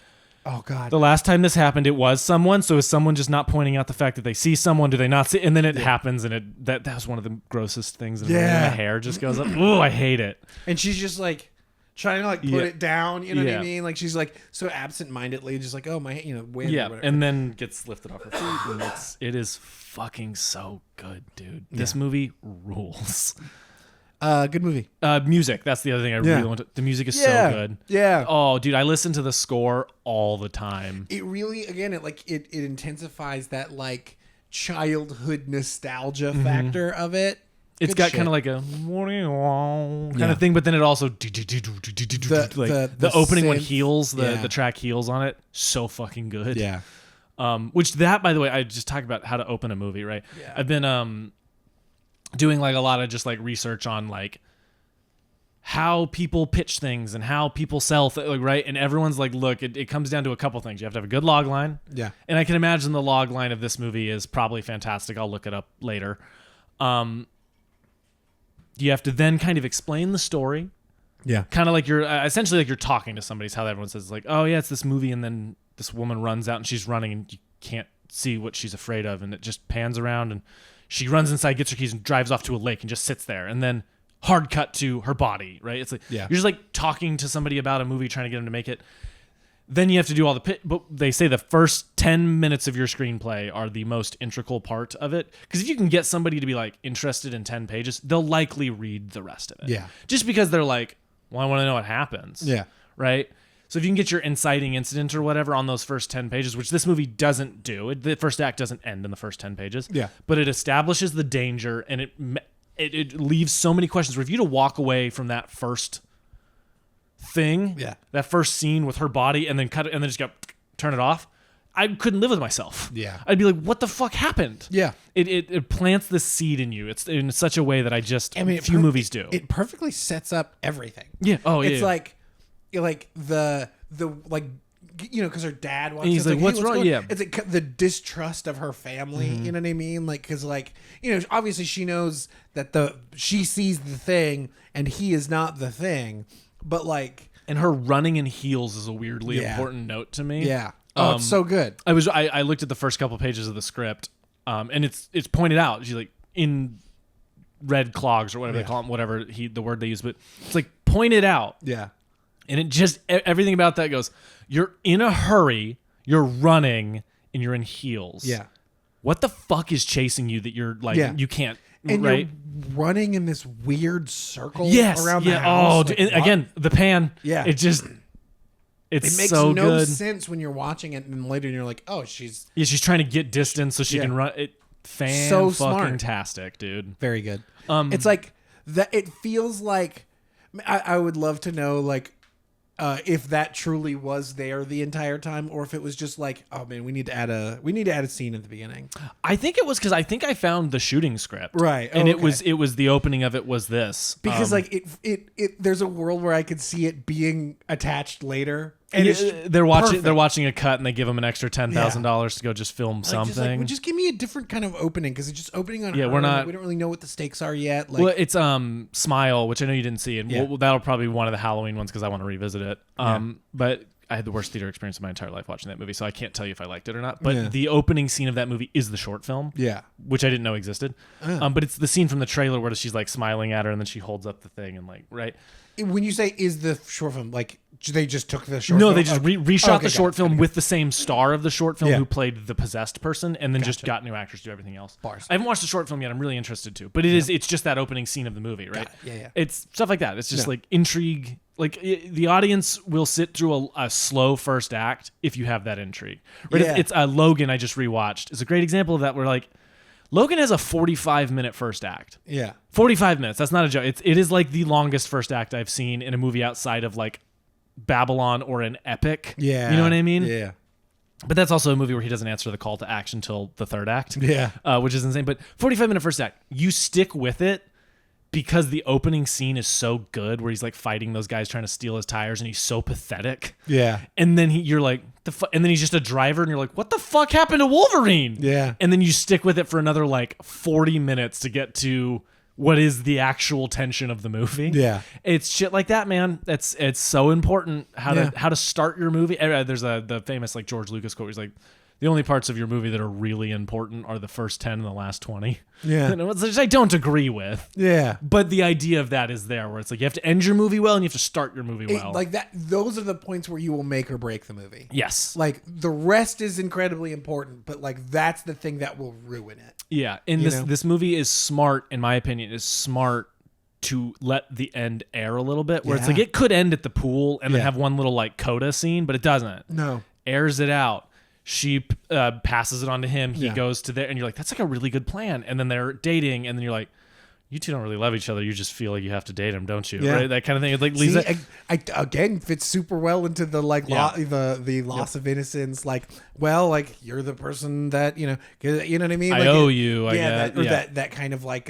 oh God, the last time this happened, it was someone. So is someone just not pointing out the fact that they see someone? Do they not see? And then it happens, and that was one of the grossest things. And the hair just goes up. Oh, I hate it. And she's just like trying to like put it down. You know what I mean? Like she's like so absent-mindedly, just like, oh my, wind. Yeah, or and then gets lifted off her feet. And it is fucking so good, dude. This movie rules. Good movie. Music. That's the other thing I really want to. The music is so good. Yeah. Oh, dude, I listen to the score all the time. It really, again, it intensifies that like childhood nostalgia factor of it. It's got kind of like a kind of thing, but then it also the opening one heals the track heals on it. So fucking good. Yeah. Which that, by the way, I just talk about how to open a movie, right? Yeah. I've been doing like a lot of just like research on like how people pitch things and how people sell right? And everyone's like, look, it comes down to a couple things. You have to have a good log line. Yeah. And I can imagine the log line of this movie is probably fantastic. I'll look it up later. You have to then kind of explain the story. Yeah. Kind of like you're essentially like you're talking to somebody. It's how everyone says like, oh yeah, it's this movie. And then this woman runs out and she's running and you can't see what she's afraid of. And it just pans around and she runs inside, gets her keys, and drives off to a lake and just sits there. And then hard cut to her body, right? It's like you're just like talking to somebody about a movie, trying to get them to make it. Then you have to do all the but they say the first 10 minutes of your screenplay are the most integral part of it. Because if you can get somebody to be like interested in 10 pages, they'll likely read the rest of it. Yeah. Just because they're like, well, I want to know what happens. Yeah. Right? So if you can get your inciting incident or whatever on those first 10 pages, which this movie doesn't do, the first act doesn't end in the first 10 pages. Yeah. But it establishes the danger and it leaves so many questions where if you to walk away from that first thing, that first scene with her body, and then cut it, and then just turn it off. I couldn't live with myself. Yeah. I'd be like, what the fuck happened? Yeah. It plants this seed in you. It's in such a way that few movies do. It perfectly sets up everything. Yeah. Oh, yeah. It's like the like, you know, because her dad wants. And he's like, what's wrong? Yeah. It's like the distrust of her family. You know what I mean? Like, because like, you know, obviously she knows that she sees the thing and he is not the thing, but like, and her running in heels is a weirdly important note to me. Yeah. Oh, it's so good. I looked at the first couple pages of the script, and it's pointed out. She's like in red clogs or whatever they call them, whatever the word they use, but it's like pointed out. Yeah. And it just everything about that goes. You're in a hurry. You're running, and you're in heels. Yeah. What the fuck is chasing you that you're like you can't? And right? you're running in this weird circle around the house. Oh, like, again, the pan. Yeah. It just. It makes so no good. sense when you're watching it, and later you're like, "Oh, she's trying to get distance so she can run." It so smart, tastic, dude. Very good. It's like that. It feels like I would love to know, like, if that truly was there the entire time, or if it was just like, oh man, we need to add a scene at the beginning. I think it was because I think I found the shooting script, right, and it was the opening of it was this because like it there's a world where I could see it being attached later. And they're watching a cut, and they give them an extra $10,000 to go just film something. Just give me a different kind of opening, because it's just opening on. Yeah, we don't really know what the stakes are yet. Like, well, it's Smile, which I know you didn't see, and that'll probably be one of the Halloween ones because I want to revisit it. But I had the worst theater experience of my entire life watching that movie, so I can't tell you if I liked it or not. But the opening scene of that movie is the short film, which I didn't know existed. But it's the scene from the trailer where she's like smiling at her, and then she holds up the thing, and like When you say is the short film, like they just took the short film? No, they just reshot the short film with the same star of the short film who played the possessed person, and then just got new actors to do everything else. Bars. I haven't watched the short film yet. I'm really interested to. But it's just that opening scene of the movie, right? Yeah. It's stuff like that. It's just like intrigue. Like the audience will sit through a slow first act if you have that intrigue. Right? Yeah. It's Logan I just rewatched. It's a great example of that where like Logan has a 45-minute first act. Yeah. 45 minutes. That's not a joke. It is like the longest first act I've seen in a movie outside of like Babylon or an epic. Yeah. You know what I mean? Yeah. But that's also a movie where he doesn't answer the call to action till the third act. Yeah. Which is insane. But 45-minute first act, you stick with it because the opening scene is so good where he's like fighting those guys trying to steal his tires and he's so pathetic. Yeah. And then you're like, and then he's just a driver and you're like, what the fuck happened to Wolverine? Yeah. And then you stick with it for another like 40 minutes to get to what is the actual tension of the movie. Yeah. It's shit like that, man. It's so important how to start your movie. There's the famous like George Lucas quote where he's like, the only parts of your movie that are really important are the first 10 and the last 20. Yeah. Which I don't agree with. Yeah. But the idea of that is there where it's like you have to end your movie well and you have to start your movie well. Like that. Those are the points where you will make or break the movie. Yes. Like the rest is incredibly important, but like that's the thing that will ruin it. Yeah. And this movie is smart, in my opinion, to let the end air a little bit where it's like it could end at the pool and then have one little like coda scene, but it doesn't. No. Airs it out. She passes it on to him. He goes to there, and you're like, that's like a really good plan. And then they're dating, and then you're like, you two don't really love each other. You just feel like you have to date him, don't you? Yeah. Right? That kind of thing. It like leaves it. Again, fits super well into the like the loss of innocence. Like, well, like you're the person that you know what I mean. Like, I owe you. I guess. That kind of like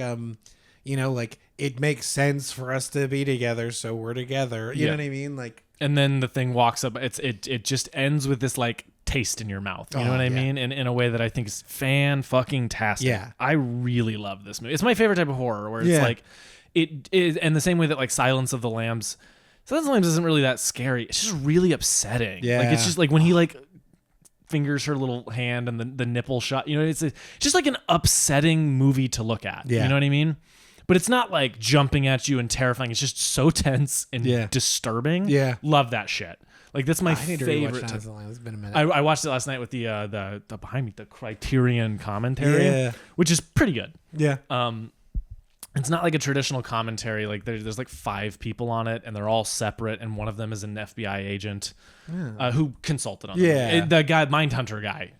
like it makes sense for us to be together, so we're together. You know what I mean? Like, and then the thing walks up. It just ends with this like taste in your mouth. You know what I mean? And in a way that I think is fan-fucking-tastic. Yeah. I really love this movie. It's my favorite type of horror where it's like it is, and the same way that like Silence of the Lambs isn't really that scary. It's just really upsetting. Yeah. Like it's just like when he like fingers her little hand and the nipple shot, it's just like an upsetting movie to look at. Yeah. You know what I mean? But it's not like jumping at you and terrifying. It's just so tense and disturbing. Yeah. Love that shit. Like that's my favorite. It's been a minute. I watched it last night with the behind me, the Criterion commentary, which is pretty good. Yeah. It's not like a traditional commentary. Like there's like 5 people on it, and they're all separate, and one of them is an FBI agent. who consulted on Yeah. the guy, Mindhunter guy.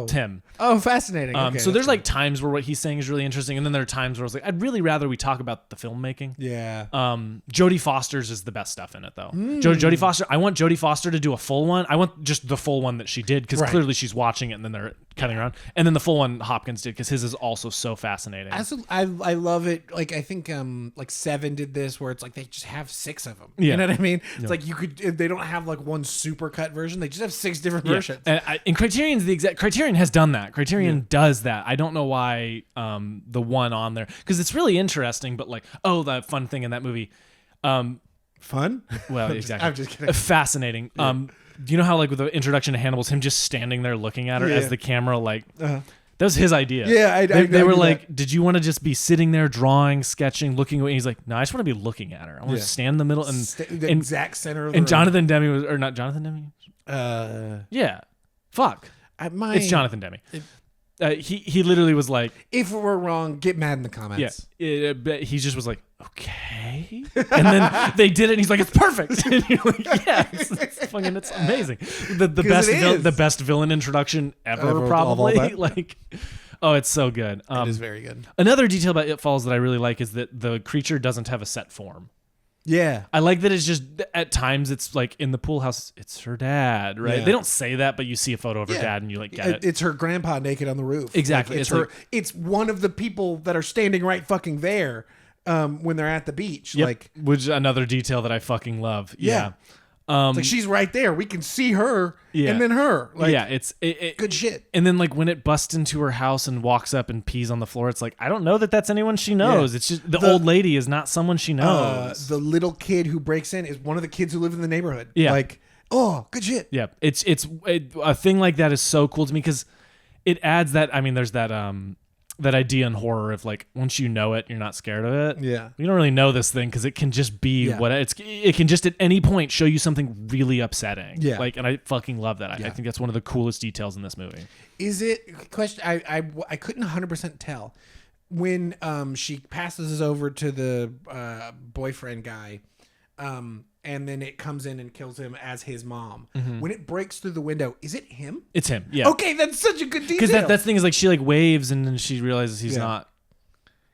Tim. Oh, fascinating. Okay, So there's like times where what he's saying is really interesting, and then there are times where I was like, I'd really rather we talk about the filmmaking. Yeah. Jodie Foster's is the best stuff in it, though. Jodie Foster. I want Jodie Foster to do a full one. I want just the full one that she did, because clearly she's watching it, and then they're cutting around, and then the full one Hopkins did, because his is also so fascinating. I love it. Like I think like Seven did this, where it's like they just have 6 of them. Yeah. You know what I mean? It's like you could. They don't have like one super cut version. They just have 6 different versions. And Criterion's the exact. Criterion has done that. Criterion does that. I don't know why the one on there, because it's really interesting. But like, the fun thing in that movie. Fun? Well, exactly. I'm just kidding. Fascinating. Do you know how like with the introduction to Hannibal's him just standing there looking at her as the camera like. That was his idea. Yeah, they were like, that. did you want to just be sitting there drawing, sketching, looking away? And he's like, no, I just want to be looking at her. I want to stand in the middle and the exact center of the and room. Jonathan Demme was, or not Jonathan Demme? Yeah. Fuck. It's Jonathan Demme. He literally was like, if we're wrong, get mad in the comments. Yeah. He just was like, okay. And then they did it and he's like, it's perfect. And you're like, yeah, it's amazing. The best villain introduction ever probably. Like, oh, it's so good. It is very good. Another detail about It Follows that I really like is that the creature doesn't have a set form. Yeah. I like that it's just, at times, it's like in the pool house, it's her dad, right? Yeah. They don't say that, but you see a photo of her dad and you like get it. It's her grandpa naked on the roof. Exactly. Like, it's one of the people that are standing right fucking there when they're at the beach. Yep. Like, which another detail that I fucking love. Yeah. It's like she's right there. We can see her and then her. Like, it's good shit. And then like when it busts into her house and walks up and pees on the floor, it's like, I don't know that that's anyone she knows. Yeah. It's just the old lady is not someone she knows. The little kid who breaks in is one of the kids who live in the neighborhood. Yeah. Like, oh, good shit. Yeah. It's a thing like that is so cool to me because it adds that. I mean, there's that idea in horror of like once you know it, you're not scared of it. Yeah, you don't really know this thing because it can just be what it can just at any point show you something really upsetting. Yeah, like, and I fucking love that. I think that's one of the coolest details in this movie. Is it question? I couldn't 100% tell when she passes over to the boyfriend guy. And then it comes in and kills him as his mom. Mm-hmm. When it breaks through the window, is it him? It's him. Yeah. Okay, that's such a good detail. Because that thing is like she like waves and then she realizes he's not.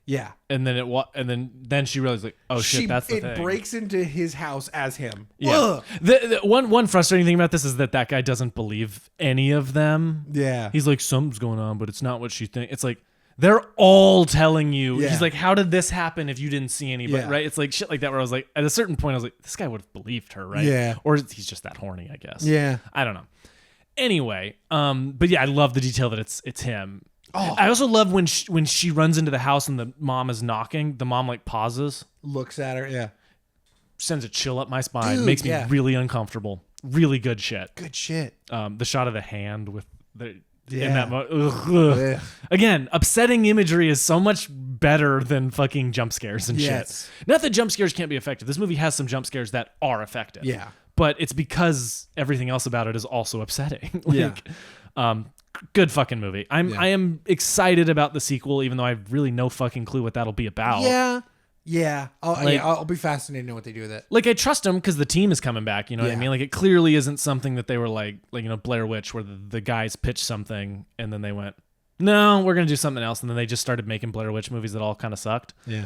Yeah. And then then she realizes like, oh shit, that's the thing. It breaks into his house as him. Yeah. The one frustrating thing about this is that guy doesn't believe any of them. Yeah. He's like, something's going on, but it's not what she thinks. It's like. They're all telling you. Yeah. He's like, how did this happen if you didn't see anybody, right? It's like shit like that where I was like, at a certain point, I was like, this guy would have believed her, right? Yeah. Or he's just that horny, I guess. Yeah. I don't know. Anyway, but yeah, I love the detail that it's him. Oh. I also love when she runs into the house and the mom is knocking, the mom like pauses. Looks at her, yeah. Sends a chill up my spine. Dude, makes me really uncomfortable. Really good shit. Good shit. The shot of the hand with the... Yeah. In that again, upsetting imagery is so much better than fucking jump scares and shit. Not that jump scares can't be effective. This movie has some jump scares that are effective. Yeah. But it's because everything else about it is also upsetting. Good fucking movie. I am excited about the sequel, even though I have really no fucking clue what that'll be about. Yeah. I'll be fascinated to know what they do with it. Like, I trust them because the team is coming back. You know what I mean? Like, it clearly isn't something that they were like Blair Witch, where the guys pitched something and then they went, no, we're going to do something else. And then they just started making Blair Witch movies that all kind of sucked. Yeah.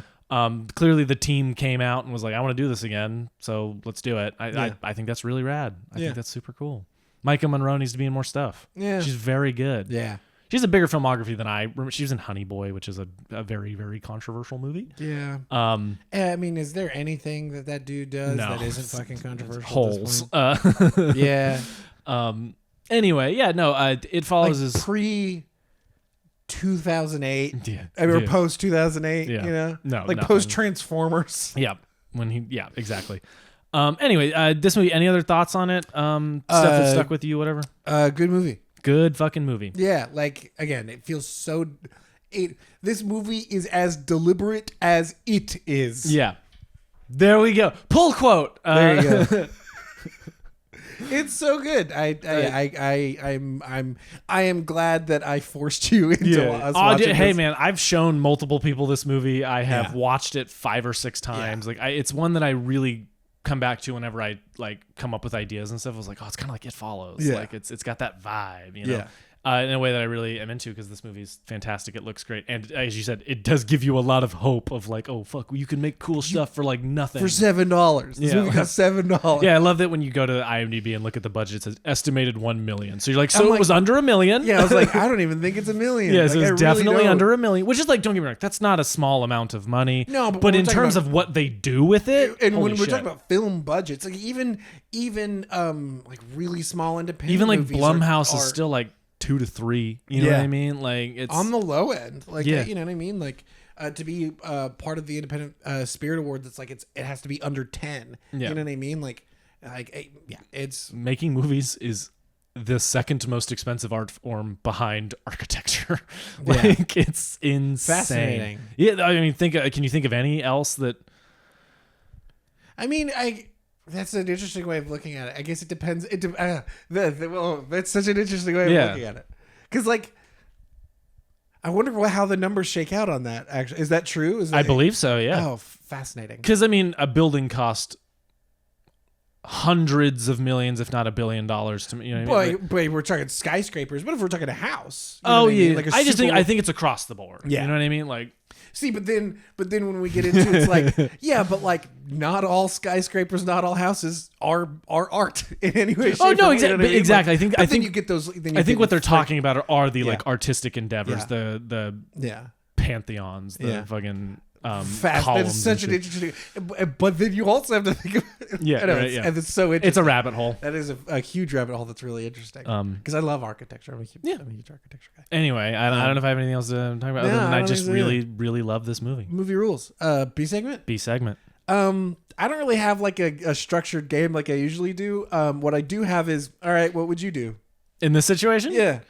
Clearly the team came out and was like, I want to do this again. So let's do it. I think that's really rad. I think that's super cool. Micah Monroe needs to be in more stuff. Yeah. She's very good. Yeah. She has a bigger filmography than I remember. She was in Honey Boy, which is a very, very controversial movie. Yeah. I mean, is there anything that dude does that isn't fucking controversial? Holes. Yeah. Anyway, It Follows is pre 2008. Yeah. Or post 2008. Yeah. You know. No. Like post Transformers. Yeah. Exactly. Anyway, this movie. Any other thoughts on it? Stuff that stuck with you, whatever. Good movie. Good fucking movie. Yeah, like, again, it feels so... This movie is as deliberate as it is. Yeah. There we go. Pull quote. There you go. It's so good. I am glad that I forced you into us watching this. Hey, man, I've shown multiple people this movie. I have watched it 5 or 6 times. Like, it's one that I really come back to whenever I like come up with ideas and stuff. I was like, oh, it's kind of like It Follows. Yeah. Like it's got that vibe, you know. Yeah. In a way that I really am into because this movie's fantastic. It looks great. And as you said, it does give you a lot of hope of like, oh, fuck, you can make cool stuff for like nothing. For $7. This movie got $7. Yeah, I love that when you go to IMDb and look at the budget, it says estimated 1 million. So you're like, so I'm it was under $1 million? Yeah, I was like, I don't even think it's $1 million. Yeah, so like, it's definitely under $1 million, which is like, don't get me wrong, that's not a small amount of money. No, but but when in we're talking terms about- of what they do with it, And holy when we're shit. talking about film budgets, like even like really small independent even like movies Blumhouse are is still like 2 to 3. You know Yeah. what I mean? Like it's on the low end. Like Yeah. you know what I mean? Like to be part of the Independent Spirit Award, that's like it has to be under 10. Yeah. You know what I mean? Like yeah, it's making movies is the second most expensive art form behind architecture. Like it's insane. Fascinating. Yeah, I mean, can you think of any else that? I mean, that's an interesting way of looking at it. I guess it depends. Well, that's such an interesting way of Yeah. looking at it. Because, like, I wonder how the numbers shake out on that. Actually, is that true? Is that, I believe so. Yeah. Oh, fascinating. Because I mean, a building cost hundreds of millions, if not $1 billion, to me. You know what I mean? Boy, we're talking skyscrapers. But if we're talking a house, you know what I Yeah. mean? Like a I super- think it's across the board. Yeah. You know what I mean? Like, See, but then when we get into it, it's like, yeah, but like not all skyscrapers, not all houses are art in any way. Shape, oh no, or form, you know what I mean? exactly. Like, I but then think you get those. Then you I think get what they're the talking about are the Yeah. like artistic endeavors, Yeah. the yeah. pantheons, the Yeah. fucking Fast. columns. That's such and an shit. interesting. But then you also have to think of Yeah, I know, right, it's, yeah. and it's so interesting. It's a rabbit hole. That is a huge rabbit hole. That's really interesting. Because I love architecture. I'm a huge architecture guy. Anyway, I don't know if I have anything else to talk about other No, than I I don't just think so really, really love this movie. Movie rules. B segment. B segment. I don't really have like a structured game like I usually do. What I do have is, all right, what would you do? In this situation? Yeah.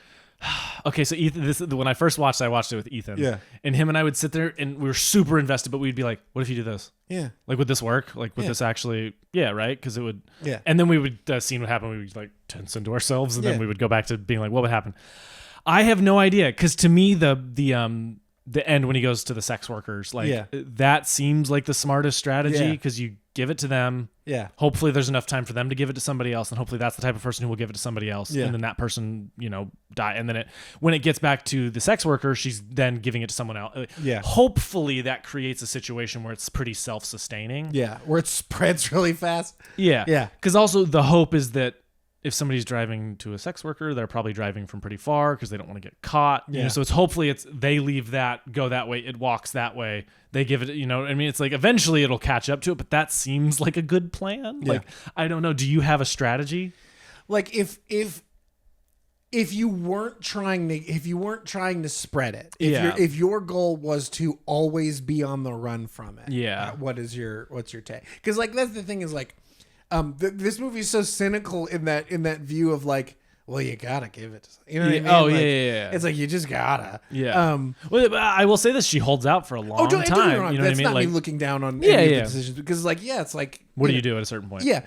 Okay, so Ethan, when I first watched it, I watched it with Ethan. Yeah. And him and I would sit there and we were super invested, but we'd be like, what if you do this? Yeah. Like, would this work? Like, would Yeah. this actually, yeah, right? Because it would, Yeah. And then we would see what happened. We would like tense into ourselves and Yeah. then we would go back to being like, what would happen? I have no idea. Because to me, the end when he goes to the sex workers, like Yeah. that seems like the smartest strategy Yeah. because you give it to them. Yeah. Hopefully there's enough time for them to give it to somebody else, and hopefully that's the type of person who will give it to somebody else, Yeah. and then that person, die. And then when it gets back to the sex worker, she's then giving it to someone else. Yeah. Hopefully that creates a situation where it's pretty self-sustaining. Yeah. Where it spreads really fast. Yeah. Yeah. Because also the hope is that if somebody's driving to a sex worker, they're probably driving from pretty far because they don't want to get caught. Yeah. So it's hopefully they leave that, go that way, it walks that way. They give it, I mean, it's like eventually it'll catch up to it, but that seems like a good plan. Yeah. Like, I don't know. Do you have a strategy? Like if you weren't trying to spread it, if your goal was to always be on the run from it, Yeah. what's your take? Because like that's the thing is like, this movie is so cynical in that view of like, well, you gotta give it. You know what I mean? Oh, Like, yeah. It's like you just gotta. Yeah. Well, but I will say this: she holds out for a long Don't get me time. wrong. You know That's what I not mean? Like, me looking down on Yeah, any of yeah. the decisions because like it's like what do you do at a certain point? Yeah.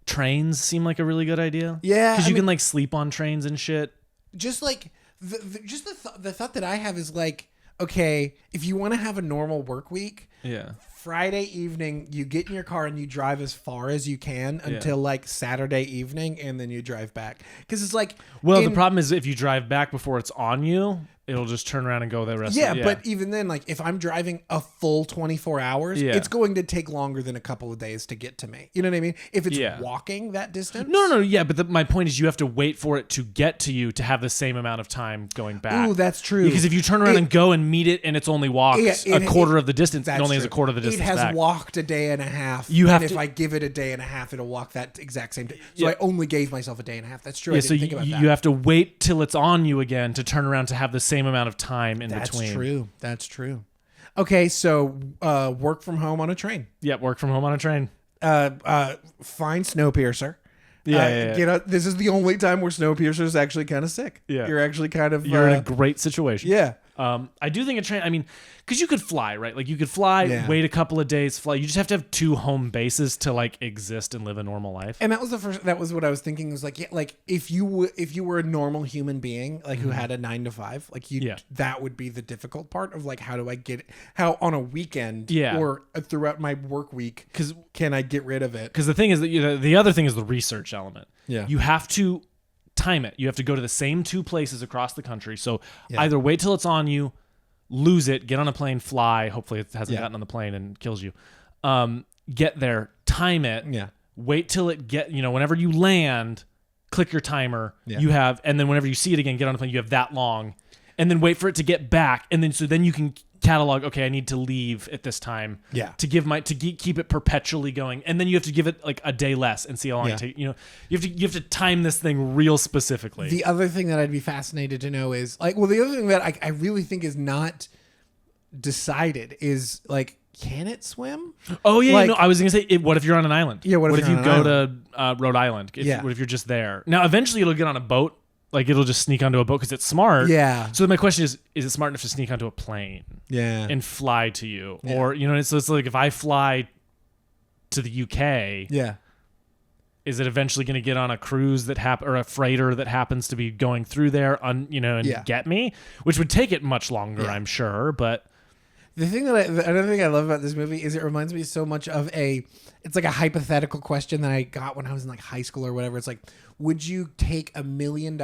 Trains seem like a really good idea. Yeah, because I you mean- can like sleep on trains and shit. Just like the thought that I have is like, okay, if you want to have a normal work week, Yeah. Friday evening you get in your car and you drive as far as you can until like Saturday evening, and then you drive back because it's like, Well, the problem is if you drive back before it's on you, it'll just turn around and go the rest. Yeah, of but even then, like if I'm driving a full 24 hours, Yeah. it's going to take longer than a couple of days to get to me. You know what I mean? If it's Yeah. walking that distance. No, yeah, but my point is you have to wait for it to get to you to have the same amount of time going back. Ooh, that's true. Because if you turn around and go and meet it and it's only walked a quarter of the distance, it That's only has a true. quarter of the distance It has back. walked a day and a half. You have and to- if I give it a day and a half, it'll walk that exact same day. So Yeah. I only gave myself a day and a half. That's true. Yeah, I so didn't think about that. you have to wait till it's on you again to turn around to have the same amount of time in That's between. true. That's true. Okay, so work from home on a train. Yeah, work from home on a train. Find Snowpiercer. Yeah. Get out. This is the only time where Snowpiercer is actually kind of sick. Yeah. You're actually kind of You're in a great situation. yeah. I do think a train, I mean, because you could fly, right? Like you could fly, wait a couple of days, fly. You just have to have 2 home bases to like exist and live a normal life. And that was what I was thinking, was like, yeah, like if you were a normal human being, like who had a 9 to 5, like that would be the difficult part of like, how do I get it? How on a weekend or throughout my work week, can I get rid of it? Because the thing is that the other thing is the research element. Yeah. You have to time it. You have to go to the same 2 places across the country. So either wait till it's on you, lose it, get on a plane, fly. Hopefully it hasn't gotten on the plane and kills you. Get there, time it. Yeah. Wait till it whenever you land, click your timer. Yeah. You have, and then whenever you see it again, get on a plane. You have that long, and then wait for it to get back, and then you can catalog. Okay, I need to leave at this time. Yeah. To keep it perpetually going, and then you have to give it like a day less and see how long it takes. You have to time this thing real specifically. The other thing that I'd be fascinated to know is like, well, the other thing that I really think is not decided is like, can it swim? Oh yeah, like, I was gonna say, what if you're on an island? Yeah, what if you go to Rhode Island? What if you're just there? Now, eventually it'll get on a boat. Like it'll just sneak onto a boat because it's smart. Yeah. So my question is it smart enough to sneak onto a plane? Yeah. And fly to you, or so it's like if I fly to the UK. Yeah. Is it eventually going to get on a cruise or a freighter that happens to be going through there, and get me? Which would take it much longer, I'm sure, but. The thing another thing I love about this movie is it reminds me so much of it's like a hypothetical question that I got when I was in like high school or whatever. It's like, would you take $1 million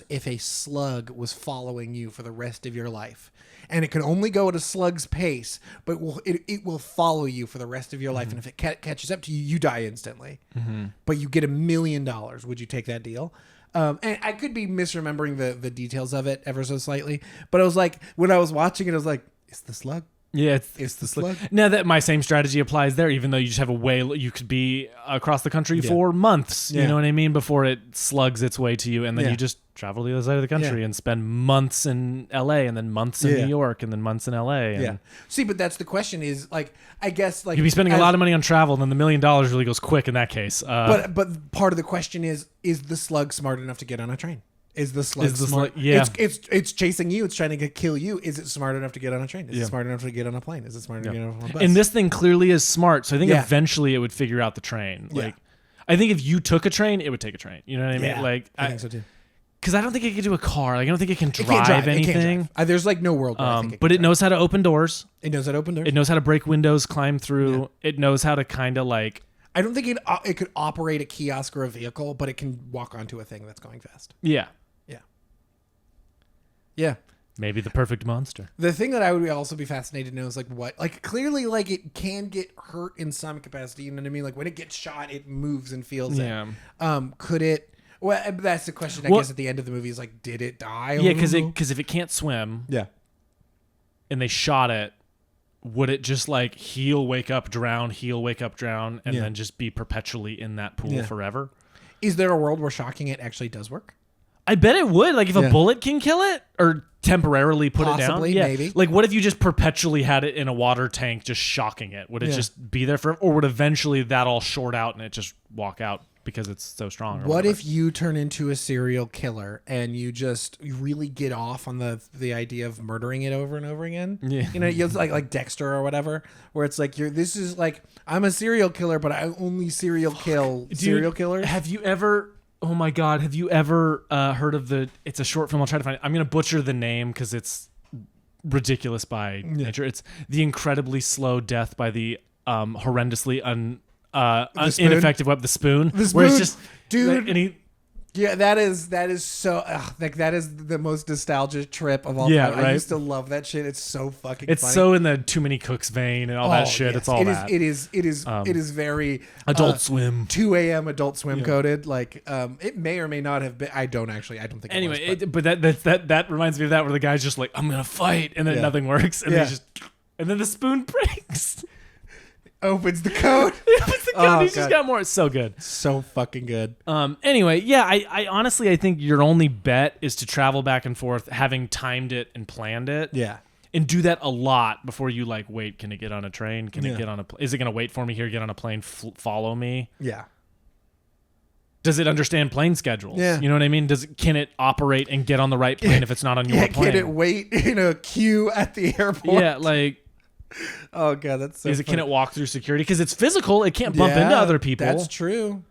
if a slug was following you for the rest of your life? And it can only go at a slug's pace, but it will follow you for the rest of your life. And if it catches up to you, you die instantly. Mm-hmm. But you get $1 million. Would you take that deal? And I could be misremembering the details of it ever so slightly. But I was like, when I was watching it, I was like, it's the slug. Yeah, it's the slug. Now that my same strategy applies there, even though you just have a way you could be across the country for months. You know what I mean? Before it slugs its way to you, and then you just travel to the other side of the country and spend months in LA, and then months in New York, and then months in LA. And See, but that's the question. Is like, I guess like you'd be spending a lot of money on travel, and then the $1 million really goes quick in that case. But part of the question is the slug smart enough to get on a train? Is the slug smart? Yeah. It's chasing you. It's trying to kill you. Is it smart enough to get on a train? Is it smart enough to get on a plane? Is it smart enough to get on a bus? And this thing clearly is smart. So I think eventually it would figure out the train. Like, I think if you took a train, it would take a train. You know what I mean? Like, I think so too. Because I don't think it can do a car. Like, I don't think it can drive anything. It can't drive. There's like no world where I think it can but it drive. knows how to open doors. It knows how to open doors. It knows how to break windows, climb through. Yeah. It knows how to kind of like... I don't think it could operate a kiosk or a vehicle, but it can walk onto a thing that's going fast. Yeah. Yeah. Maybe the perfect monster. The thing that I would also be fascinated to know is like what, like clearly like it can get hurt in some capacity. You know what I mean? Like when it gets shot, it moves and feels it. Could it? Well, that's the question. I guess at the end of the movie is like, did it die? Yeah, because if it can't swim, and they shot it, would it just like heal, wake up, drown, and then just be perpetually in that pool forever? Is there a world where shocking it actually does work? I bet it would. Like if a bullet can kill it or temporarily put it down. Yeah. Maybe. Like what if you just perpetually had it in a water tank just shocking it? Would it just be there forever? Or would eventually that all short out and it just walk out because it's so strong? What if you turn into a serial killer and you really get off on the idea of murdering it over and over again? Yeah. You know, you're like Dexter or whatever, where it's like I'm a serial killer, but I only serial killers. Have you ever... Oh my God! Have you ever heard of it's a short film. I'll try to find it. I'm gonna butcher the name because it's ridiculous by nature. It's The Incredibly Slow Death by the horrendously ineffective weapon. The Spoon. Where it's just dude. And that is so that is the most nostalgic trip of all time. Right? I used to love that shit. It's so fucking It's funny. so in the Too Many Cooks vein and all that shit. Yes. It's all that. It is very Adult Swim. 2 a.m. Adult Swim coded. Like it may or may not have been. I don't think. Anyway, it was, that reminds me of that where the guy's just like, I'm gonna fight, and then nothing works, and and then the spoon breaks. Opens the code. He's just got more. It's so good. So fucking good. Anyway, I honestly, I think your only bet is to travel back and forth, having timed it and planned it. Yeah. And do that a lot before you like, wait, can it get on a train? Can it get on is it going to wait for me here, get on a plane, follow me? Yeah. Does it understand plane schedules? Yeah. You know what I mean? Can it operate and get on the right plane if it's not on your plane? Can it wait in a queue at the airport? Yeah, like, oh god, that's so can it walk through security? Because it's physical. It can't bump into other people. That's true.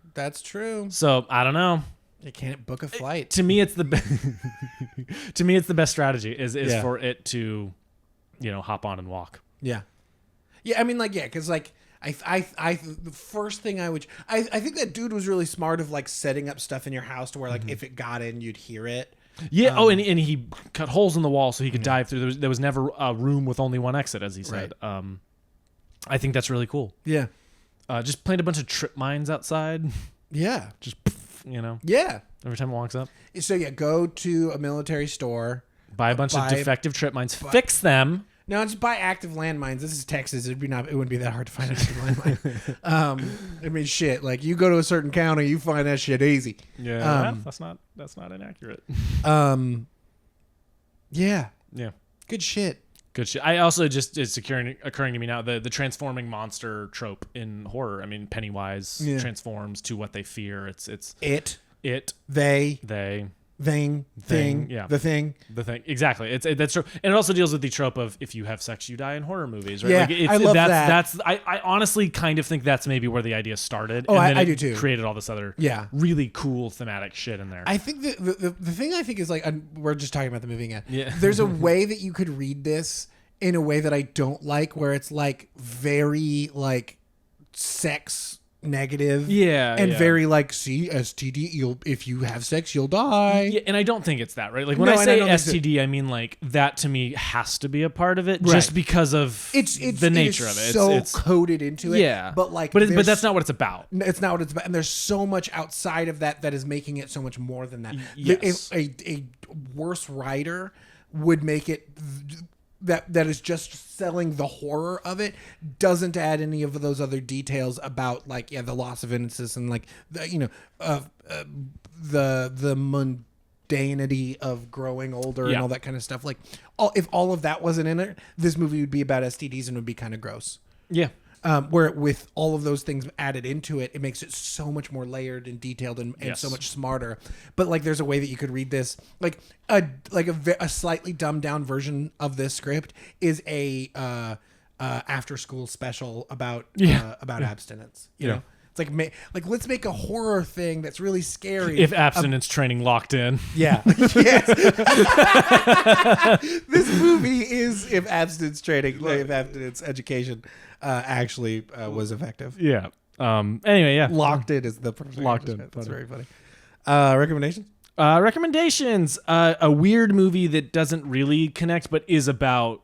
So I don't know. You can't book a flight. To me, it's the to me, it's the best strategy is for it to, hop on and walk. Yeah. I mean, like, because like the first thing I think that dude was really smart of like setting up stuff in your house to where like if it got in, you'd hear it. Yeah. And he cut holes in the wall so he could dive through. There was never a room with only one exit, as he said. Right. I think that's really cool. Yeah. Just playing a bunch of trip mines outside. Yeah. Just, Yeah. Every time it walks up. So go to a military store. Buy a bunch of defective trip mines. Fix them. No, just buy active landmines. This is Texas. It wouldn't be that hard to find an active landmine. I mean, shit. Like you go to a certain county, you find that shit easy. Yeah, that's not inaccurate. Yeah. Yeah. Good shit. I also it's occurring to me now the transforming monster trope in horror. I mean, Pennywise transforms to what they fear. It's it. They. Thing. Yeah. The thing. Exactly. That's true. And it also deals with the trope of if you have sex, you die in horror movies, right? Yeah, I love that. I honestly kind of think that's maybe where the idea started. Oh, and then I do too. Created all this other really cool thematic shit in there. I think the thing I think is like, we're just talking about the movie again. Yeah. There's a way that you could read this in a way that I don't like, where it's like very like sex negative, and very like, see, STD, if you have sex you'll die. Yeah, and I don't think it's that, right? Like when I say STD, I mean like that to me has to be a part of it, just because of it's the nature of it. It's coded into it. Yeah, but like, but that's not what it's about. It's not what it's about, and there's so much outside of that is making it so much more than that. Yes. A worse writer would make it that is just selling the horror of it, doesn't add any of those other details about like the loss of innocence and like the the mundanity of growing older and all that kind of stuff. Like if all of that wasn't in it, this movie would be about STDs and would be kind of gross. Yeah. Where with all of those things added into it, it makes it so much more layered and detailed and so much smarter. But like, there's a way that you could read this, like a slightly dumbed down version of this script is a after school special about abstinence. You know, it's like let's make a horror thing that's really scary. If abstinence training locked in, yes. This movie is if abstinence training, if abstinence education. Actually was effective. Yeah. Anyway, yeah. Locked in is the perfect. Locked in. That's very funny. Recommendations? Recommendations. A weird movie that doesn't really connect, but is about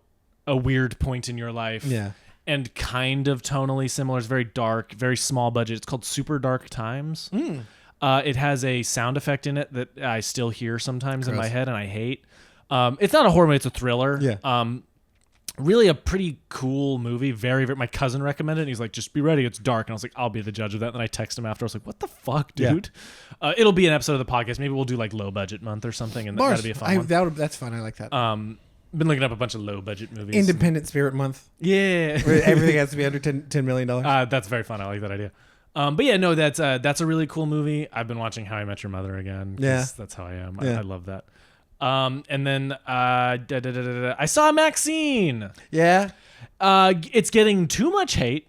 a weird point in your life. Yeah. And kind of tonally similar. It's very dark, very small budget. It's called Super Dark Times. It has a sound effect in it that I still hear sometimes in my head and I hate. It's not a horror movie. It's a thriller. Yeah. Really a pretty cool movie. Very, very. My cousin recommended it. And he's like, just be ready. It's dark. And I was like, I'll be the judge of that. And then I texted him after. I was like, what the fuck, dude? Yeah. It'll be an episode of the podcast. Maybe we'll do like low budget month or something. And that'll be a fun one. That's fun. I like that. Been looking up a bunch of low budget movies. Independent Spirit Month. Yeah. Where everything has to be under $10 million. That's very fun. I like that idea. But yeah, no, that's a really cool movie. I've been watching How I Met Your Mother again. Yeah. That's how I am. I love that. And then I saw Maxine. Yeah. It's getting too much hate.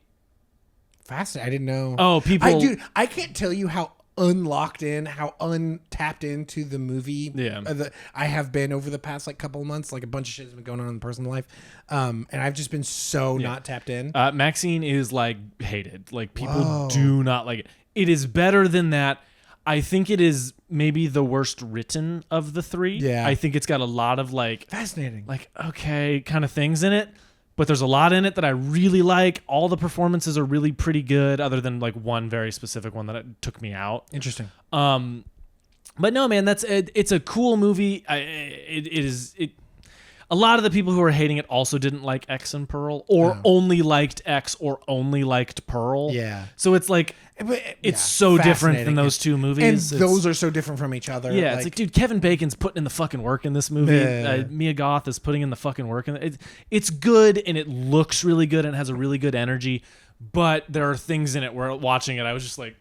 Fascinating. I didn't know. Oh, people. I can't tell you how unlocked in, how untapped into the movie I have been over the past like couple of months. Like a bunch of shit has been going on in the personal life. And I've just been so not tapped in. Maxine is like hated. Like people do not like it. It is better than that. I think it is maybe the worst written of the three. Yeah. I think it's got a lot of like fascinating, like, okay, kind of things in it. But there's a lot in it that I really like. All the performances are really pretty good, other than like one very specific one that took me out. Interesting. But no, man, it's a cool movie. It is. A lot of the people who are hating it also didn't like X and Pearl, or only liked X, or only liked Pearl. Yeah. So it's like it's so different than those two movies, and those are so different from each other. Yeah, it's like, dude, Kevin Bacon's putting in the fucking work in this movie. Mia Goth is putting in the fucking work, and it's good, and it looks really good, and has a really good energy. But there are things in it where watching it, I was just like,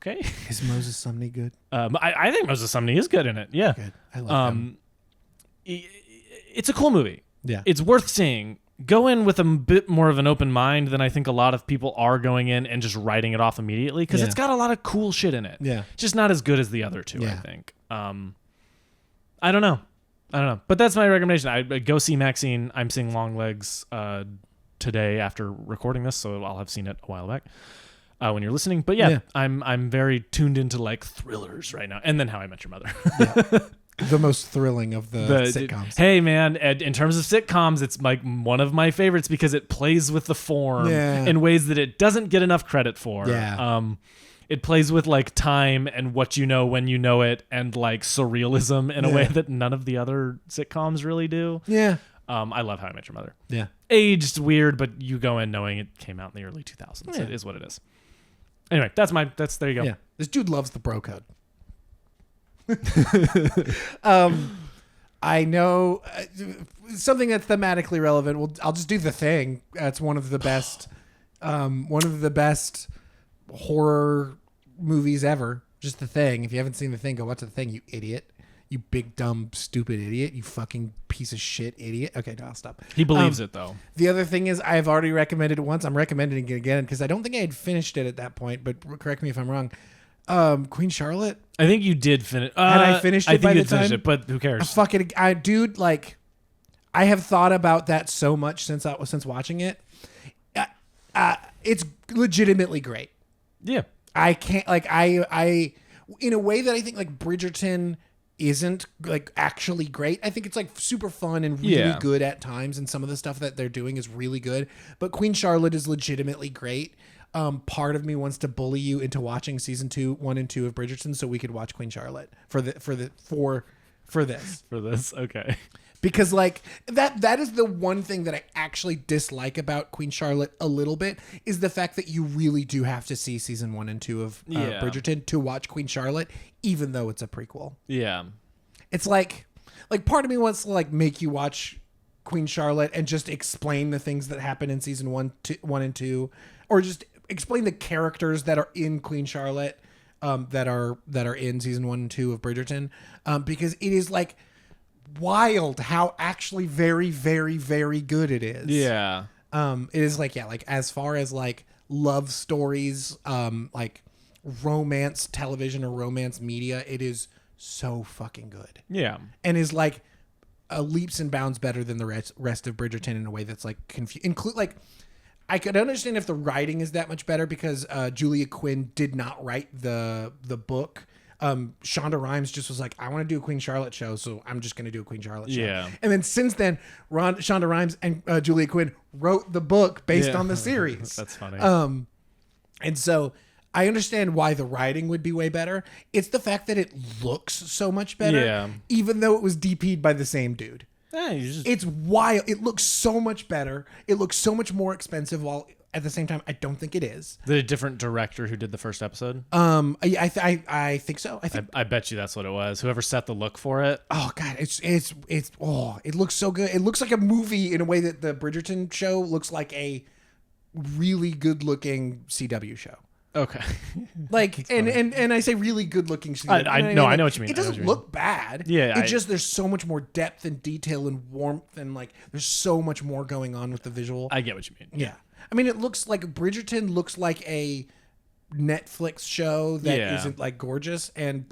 okay. Is Moses Sumney good? I think Moses Sumney is good in it. Yeah. Good. I love him. It's a cool movie. Yeah. It's worth seeing. Go in with a bit more of an open mind than I think a lot of people are going in and just writing it off immediately, because it's got a lot of cool shit in it. Yeah. Just not as good as the other two, Yeah. I think. I don't know. But that's my recommendation. I go see Maxine. I'm seeing Longlegs today after recording this, so I'll have seen it a while back when you're listening. But yeah, I'm very tuned into like thrillers right now. And then How I Met Your Mother. Yeah. The most thrilling of the sitcoms. Hey man, in terms of sitcoms, it's like one of my favorites because it plays with the form in ways that it doesn't get enough credit for. Yeah. It plays with like time and what you know when you know it, and like surrealism in a way that none of the other sitcoms really do. Yeah. I love How I Met Your Mother. Yeah. Aged weird, but you go in knowing it came out in the early 2000s. Yeah. It is what it is. Anyway, there you go. Yeah. This dude loves the bro code. I know something that's thematically relevant. Well, I'll just do The Thing. That's one of the best horror movies ever. Just The Thing. If you haven't seen The Thing, go watch The Thing, you idiot. You big, dumb, stupid idiot. You fucking piece of shit idiot. Okay, no, I'll stop. He believes it, though. The other thing is, I've already recommended it once. I'm recommending it again because I don't think I had finished it at that point, but correct me if I'm wrong. Queen Charlotte. I think you did finish. Had I finished it by the time? It, but who cares? Dude, like, I have thought about that so much since watching it. It's legitimately great. Yeah. I can't, like, I in a way that I think like Bridgerton isn't like actually great. I think it's like super fun and really good at times, and some of the stuff that they're doing is really good. But Queen Charlotte is legitimately great. Part of me wants to bully you into watching season 1 and 2 of Bridgerton so we could watch Queen Charlotte for this. Okay. Because like that is the one thing that I actually dislike about Queen Charlotte a little bit, is the fact that you really do have to see season 1 and 2 of Bridgerton to watch Queen Charlotte, even though it's a prequel. Yeah. It's like part of me wants to like make you watch Queen Charlotte and just explain the things that happen in season 1 and 2, or just explain the characters that are in Queen Charlotte, that are in season 1 and 2 of Bridgerton, because it is like wild how actually very, very, very good it is. Yeah. It is like, like as far as like love stories, like romance television or romance media, it is so fucking good. Yeah. And is like leaps and bounds better than the rest of Bridgerton in a way that's like like, I could understand if the writing is that much better because Julia Quinn did not write the book. Shonda Rhimes just was like, I want to do a Queen Charlotte show, so I'm just going to do a Queen Charlotte show. Yeah. And then since then, Shonda Rhimes and Julia Quinn wrote the book based on the series. That's funny. And so I understand why the writing would be way better. It's the fact that it looks so much better, even though it was DP'd by the same dude. Yeah, it's wild. It looks so much better. It looks so much more expensive, while at the same time, I don't think it is. The different director who did the first episode? I think so. I bet you that's what it was. Whoever set the look for it. Oh god, it looks so good. It looks like a movie in a way that the Bridgerton show looks like a really good looking CW show. Okay. Like, and I say really good looking CW. I know what you mean. It doesn't look bad. Yeah. It's just there's so much more depth and detail and warmth, and like there's so much more going on with the visual. I get what you mean. Yeah. I mean, it looks like Bridgerton looks like a Netflix show that isn't like gorgeous, and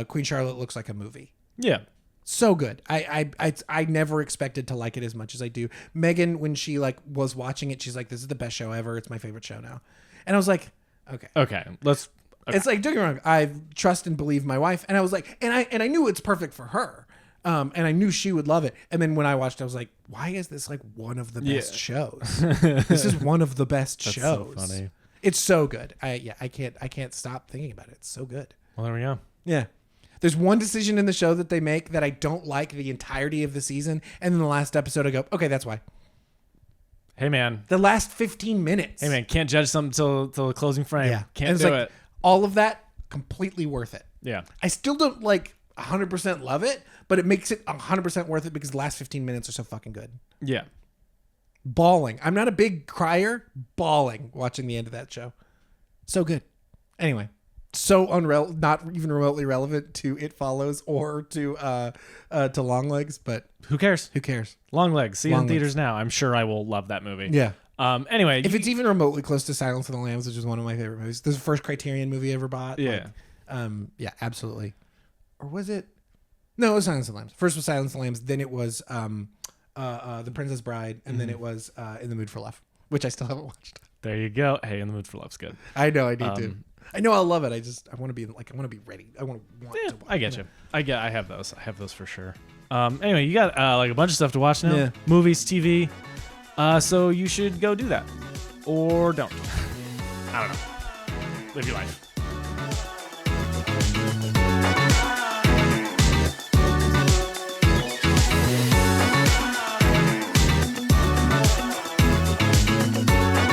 Queen Charlotte looks like a movie. Yeah. So good. I never expected to like it as much as I do. Megan, when she like was watching it, she's like, "This is the best show ever. It's my favorite show now." And I was like, "Okay, okay, let's." Okay. It's like, don't get me wrong. I trust and believe my wife, and I was like, and I knew it's perfect for her, and I knew she would love it. And then when I watched, I was like, "Why is this like one of the best shows? This is one of the best shows." So funny. It's so good. I can't stop thinking about it. It's so good. Well, there we go. Yeah. There's one decision in the show that they make that I don't like the entirety of the season, and then the last episode I go, okay, that's why. Hey man, the last 15 minutes. Hey man, can't judge something till the closing frame. Yeah, can't do like, it. All of that completely worth it. Yeah, I still don't like 100% love it, but it makes it 100% worth it because the last 15 minutes are so fucking good. Yeah, bawling. I'm not a big crier. Bawling watching the end of that show. So good. Anyway, so not even remotely relevant to It Follows or to Longlegs, but Who cares? who cares? Long Legs. See it in Long theaters now. I'm sure I will love that movie. Yeah. Anyway, If it's even remotely close to Silence of the Lambs, which is one of my favorite movies, this is the first Criterion movie I ever bought. Yeah. Yeah, absolutely. Or was it? No, it was Silence of the Lambs. First was Silence of the Lambs, then it was The Princess Bride, and then it was In the Mood for Love, which I still haven't watched. There you go. Hey, In the Mood for Love's good. I know I need to. I know I'll love it. I want to be ready. I want to watch. I get you. I have those. I have those for sure. Anyway, you got like a bunch of stuff to watch now. Yeah. Movies, TV. So you should go do that, or don't. I don't know. Live your life.